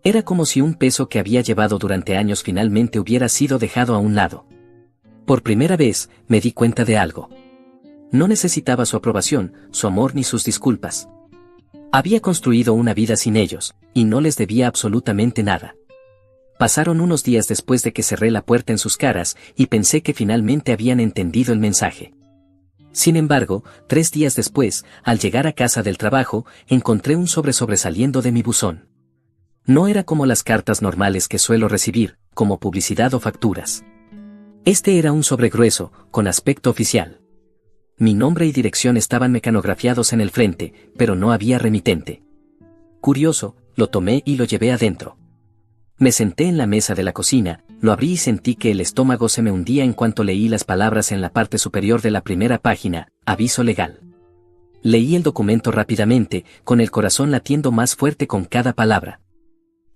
Era como si un peso que había llevado durante años finalmente hubiera sido dejado a un lado. Por primera vez, me di cuenta de algo. No necesitaba su aprobación, su amor ni sus disculpas. Había construido una vida sin ellos, y no les debía absolutamente nada. Pasaron unos días después de que cerré la puerta en sus caras, y pensé que finalmente habían entendido el mensaje. Sin embargo, 3 días después, al llegar a casa del trabajo, encontré un sobre sobresaliendo de mi buzón. No era como las cartas normales que suelo recibir, como publicidad o facturas. Este era un sobre grueso, con aspecto oficial. Mi nombre y dirección estaban mecanografiados en el frente, pero no había remitente. Curioso, lo tomé y lo llevé adentro. Me senté en la mesa de la cocina, lo abrí y sentí que el estómago se me hundía en cuanto leí las palabras en la parte superior de la primera página, aviso legal. Leí el documento rápidamente, con el corazón latiendo más fuerte con cada palabra.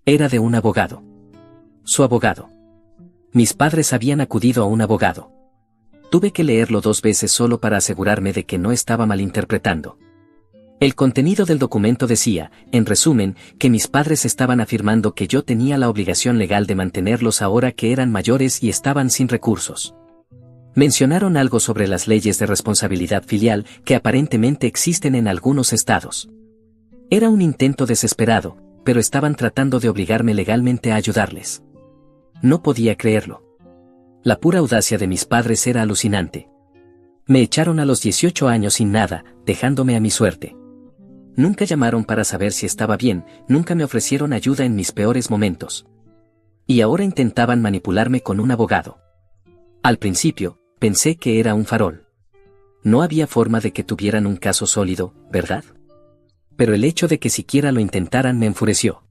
Era de un abogado. Su abogado. Mis padres habían acudido a un abogado. Tuve que leerlo 2 veces solo para asegurarme de que no estaba malinterpretando. El contenido del documento decía, en resumen, que mis padres estaban afirmando que yo tenía la obligación legal de mantenerlos ahora que eran mayores y estaban sin recursos. Mencionaron algo sobre las leyes de responsabilidad filial que aparentemente existen en algunos estados. Era un intento desesperado, pero estaban tratando de obligarme legalmente a ayudarles. No podía creerlo. La pura audacia de mis padres era alucinante. Me echaron a los 18 años sin nada, dejándome a mi suerte. Nunca llamaron para saber si estaba bien, nunca me ofrecieron ayuda en mis peores momentos. Y ahora intentaban manipularme con un abogado. Al principio, pensé que era un farol. No había forma de que tuvieran un caso sólido, ¿verdad? Pero el hecho de que siquiera lo intentaran me enfureció.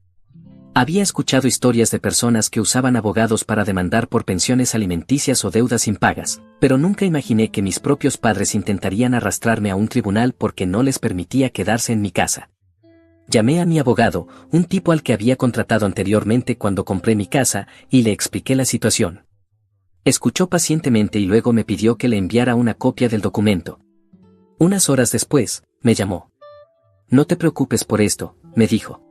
Había escuchado historias de personas que usaban abogados para demandar por pensiones alimenticias o deudas impagas, pero nunca imaginé que mis propios padres intentarían arrastrarme a un tribunal porque no les permitía quedarse en mi casa. Llamé a mi abogado, un tipo al que había contratado anteriormente cuando compré mi casa, y le expliqué la situación. Escuchó pacientemente y luego me pidió que le enviara una copia del documento. Unas horas después, me llamó. No te preocupes por esto, me dijo.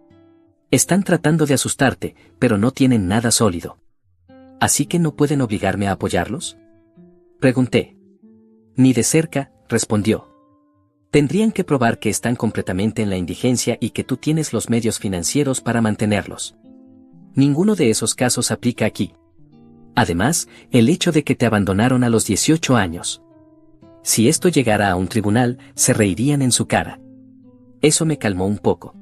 Están tratando de asustarte, pero no tienen nada sólido. ¿Así que no pueden obligarme a apoyarlos? Pregunté. Ni de cerca, respondió. Tendrían que probar que están completamente en la indigencia y que tú tienes los medios financieros para mantenerlos. Ninguno de esos casos aplica aquí. Además, el hecho de que te abandonaron a los 18 años. Si esto llegara a un tribunal, se reirían en su cara. Eso me calmó un poco.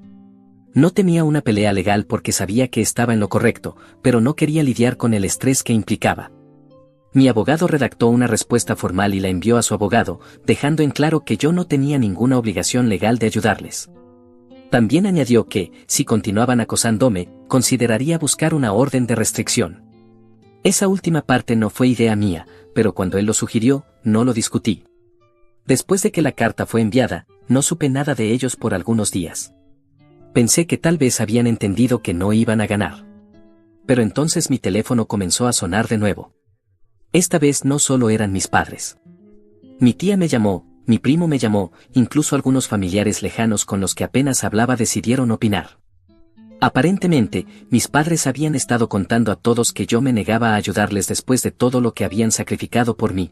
No temía una pelea legal porque sabía que estaba en lo correcto, pero no quería lidiar con el estrés que implicaba. Mi abogado redactó una respuesta formal y la envió a su abogado, dejando en claro que yo no tenía ninguna obligación legal de ayudarles. También añadió que, si continuaban acosándome, consideraría buscar una orden de restricción. Esa última parte no fue idea mía, pero cuando él lo sugirió, no lo discutí. Después de que la carta fue enviada, no supe nada de ellos por algunos días. Pensé que tal vez habían entendido que no iban a ganar. Pero entonces mi teléfono comenzó a sonar de nuevo. Esta vez no solo eran mis padres. Mi tía me llamó, mi primo me llamó, incluso algunos familiares lejanos con los que apenas hablaba decidieron opinar. Aparentemente, mis padres habían estado contando a todos que yo me negaba a ayudarles después de todo lo que habían sacrificado por mí.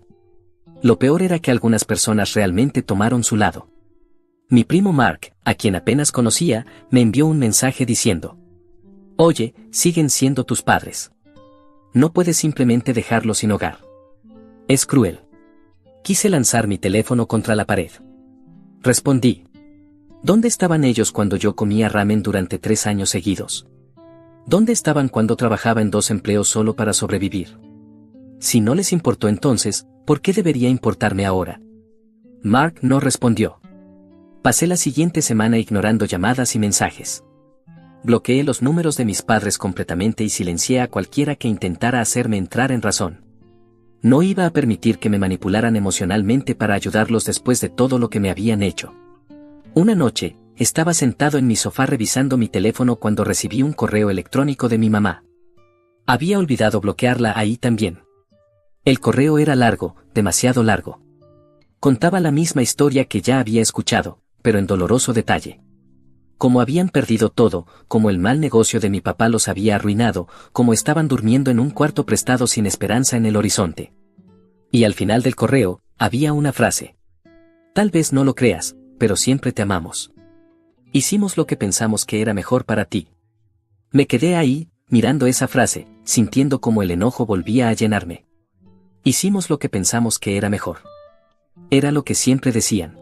Lo peor era que algunas personas realmente tomaron su lado. Mi primo Mark, a quien apenas conocía, me envió un mensaje diciendo: «Oye, siguen siendo tus padres. No puedes simplemente dejarlos sin hogar. Es cruel». Quise lanzar mi teléfono contra la pared. Respondí: ¿dónde estaban ellos cuando yo comía ramen durante 3 años seguidos? ¿Dónde estaban cuando trabajaba en 2 empleos solo para sobrevivir? Si no les importó entonces, ¿por qué debería importarme ahora? Mark no respondió. Pasé la siguiente semana ignorando llamadas y mensajes. Bloqueé los números de mis padres completamente y silencié a cualquiera que intentara hacerme entrar en razón. No iba a permitir que me manipularan emocionalmente para ayudarlos después de todo lo que me habían hecho. Una noche, estaba sentado en mi sofá revisando mi teléfono cuando recibí un correo electrónico de mi mamá. Había olvidado bloquearla ahí también. El correo era largo, demasiado largo. Contaba la misma historia que ya había escuchado, pero en doloroso detalle. Como habían perdido todo, como el mal negocio de mi papá los había arruinado, como estaban durmiendo en un cuarto prestado sin esperanza en el horizonte. Y al final del correo, había una frase. Tal vez no lo creas, pero siempre te amamos. Hicimos lo que pensamos que era mejor para ti. Me quedé ahí, mirando esa frase, sintiendo como el enojo volvía a llenarme. Hicimos lo que pensamos que era mejor. Era lo que siempre decían.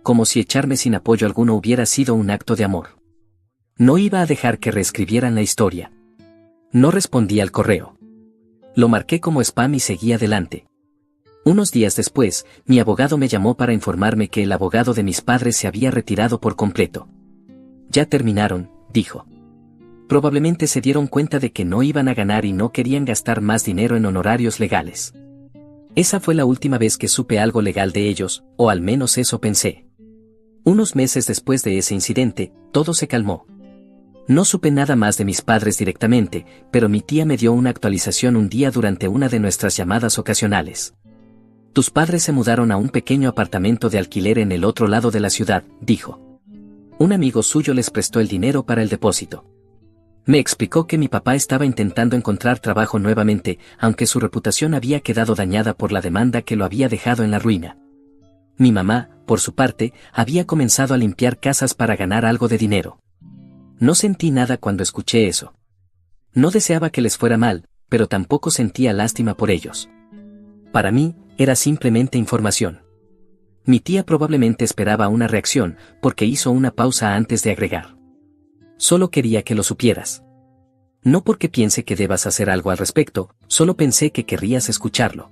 Como si echarme sin apoyo alguno hubiera sido un acto de amor. No iba a dejar que reescribieran la historia. No respondí al correo. Lo marqué como spam y seguí adelante. Unos días después, mi abogado me llamó para informarme que el abogado de mis padres se había retirado por completo. Ya terminaron, dijo. Probablemente se dieron cuenta de que no iban a ganar y no querían gastar más dinero en honorarios legales. Esa fue la última vez que supe algo legal de ellos, o al menos eso pensé. Unos meses después de ese incidente, todo se calmó. No supe nada más de mis padres directamente, pero mi tía me dio una actualización un día durante una de nuestras llamadas ocasionales. Tus padres se mudaron a un pequeño apartamento de alquiler en el otro lado de la ciudad, dijo. Un amigo suyo les prestó el dinero para el depósito. Me explicó que mi papá estaba intentando encontrar trabajo nuevamente, aunque su reputación había quedado dañada por la demanda que lo había dejado en la ruina. Mi mamá, por su parte, había comenzado a limpiar casas para ganar algo de dinero. No sentí nada cuando escuché eso. No deseaba que les fuera mal, pero tampoco sentía lástima por ellos. Para mí, era simplemente información. Mi tía probablemente esperaba una reacción, porque hizo una pausa antes de agregar. Solo quería que lo supieras. No porque piense que debas hacer algo al respecto, solo pensé que querrías escucharlo.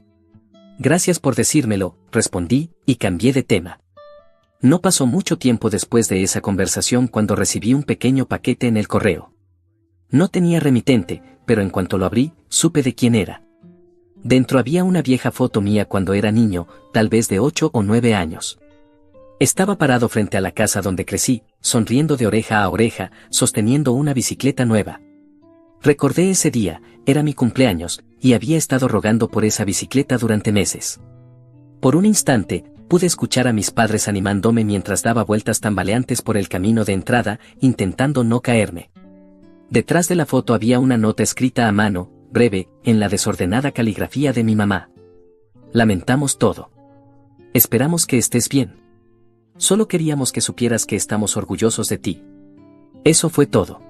Gracias por decírmelo, respondí, y cambié de tema. No pasó mucho tiempo después de esa conversación cuando recibí un pequeño paquete en el correo. No tenía remitente, pero en cuanto lo abrí, supe de quién era. Dentro había una vieja foto mía cuando era niño, tal vez de 8 o 9 años. Estaba parado frente a la casa donde crecí, sonriendo de oreja a oreja, sosteniendo una bicicleta nueva. Recordé ese día, era mi cumpleaños, y había estado rogando por esa bicicleta durante meses. Por un instante, pude escuchar a mis padres animándome mientras daba vueltas tambaleantes por el camino de entrada, intentando no caerme. Detrás de la foto había una nota escrita a mano, breve, en la desordenada caligrafía de mi mamá. Lamentamos todo. Esperamos que estés bien. Solo queríamos que supieras que estamos orgullosos de ti. Eso fue todo.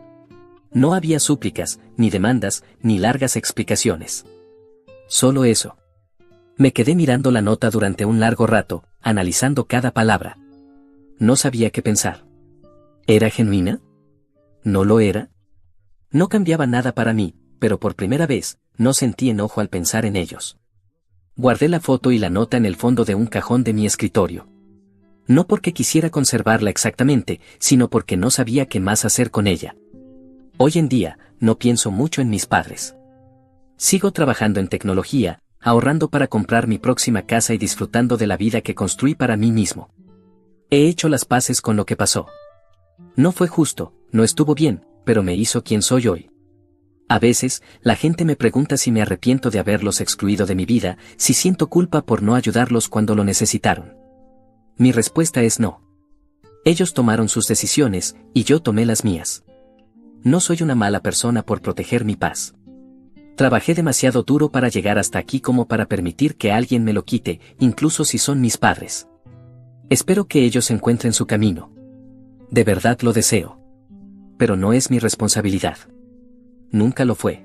No había súplicas, ni demandas, ni largas explicaciones. Solo eso. Me quedé mirando la nota durante un largo rato, analizando cada palabra. No sabía qué pensar. ¿Era genuina? ¿No lo era? No cambiaba nada para mí, pero por primera vez, no sentí enojo al pensar en ellos. Guardé la foto y la nota en el fondo de un cajón de mi escritorio. No porque quisiera conservarla exactamente, sino porque no sabía qué más hacer con ella. Hoy en día, no pienso mucho en mis padres. Sigo trabajando en tecnología, ahorrando para comprar mi próxima casa y disfrutando de la vida que construí para mí mismo. He hecho las paces con lo que pasó. No fue justo, no estuvo bien, pero me hizo quien soy hoy. A veces, la gente me pregunta si me arrepiento de haberlos excluido de mi vida, si siento culpa por no ayudarlos cuando lo necesitaron. Mi respuesta es no. Ellos tomaron sus decisiones, y yo tomé las mías. No soy una mala persona por proteger mi paz. Trabajé demasiado duro para llegar hasta aquí como para permitir que alguien me lo quite, incluso si son mis padres. Espero que ellos encuentren su camino. De verdad lo deseo. Pero no es mi responsabilidad. Nunca lo fue.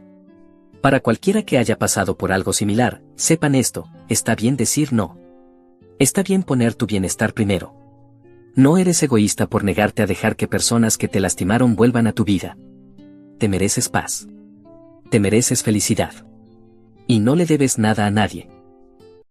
Para cualquiera que haya pasado por algo similar, sepan esto, está bien decir no. Está bien poner tu bienestar primero. No eres egoísta por negarte a dejar que personas que te lastimaron vuelvan a tu vida. Te mereces paz. Te mereces felicidad. Y no le debes nada a nadie.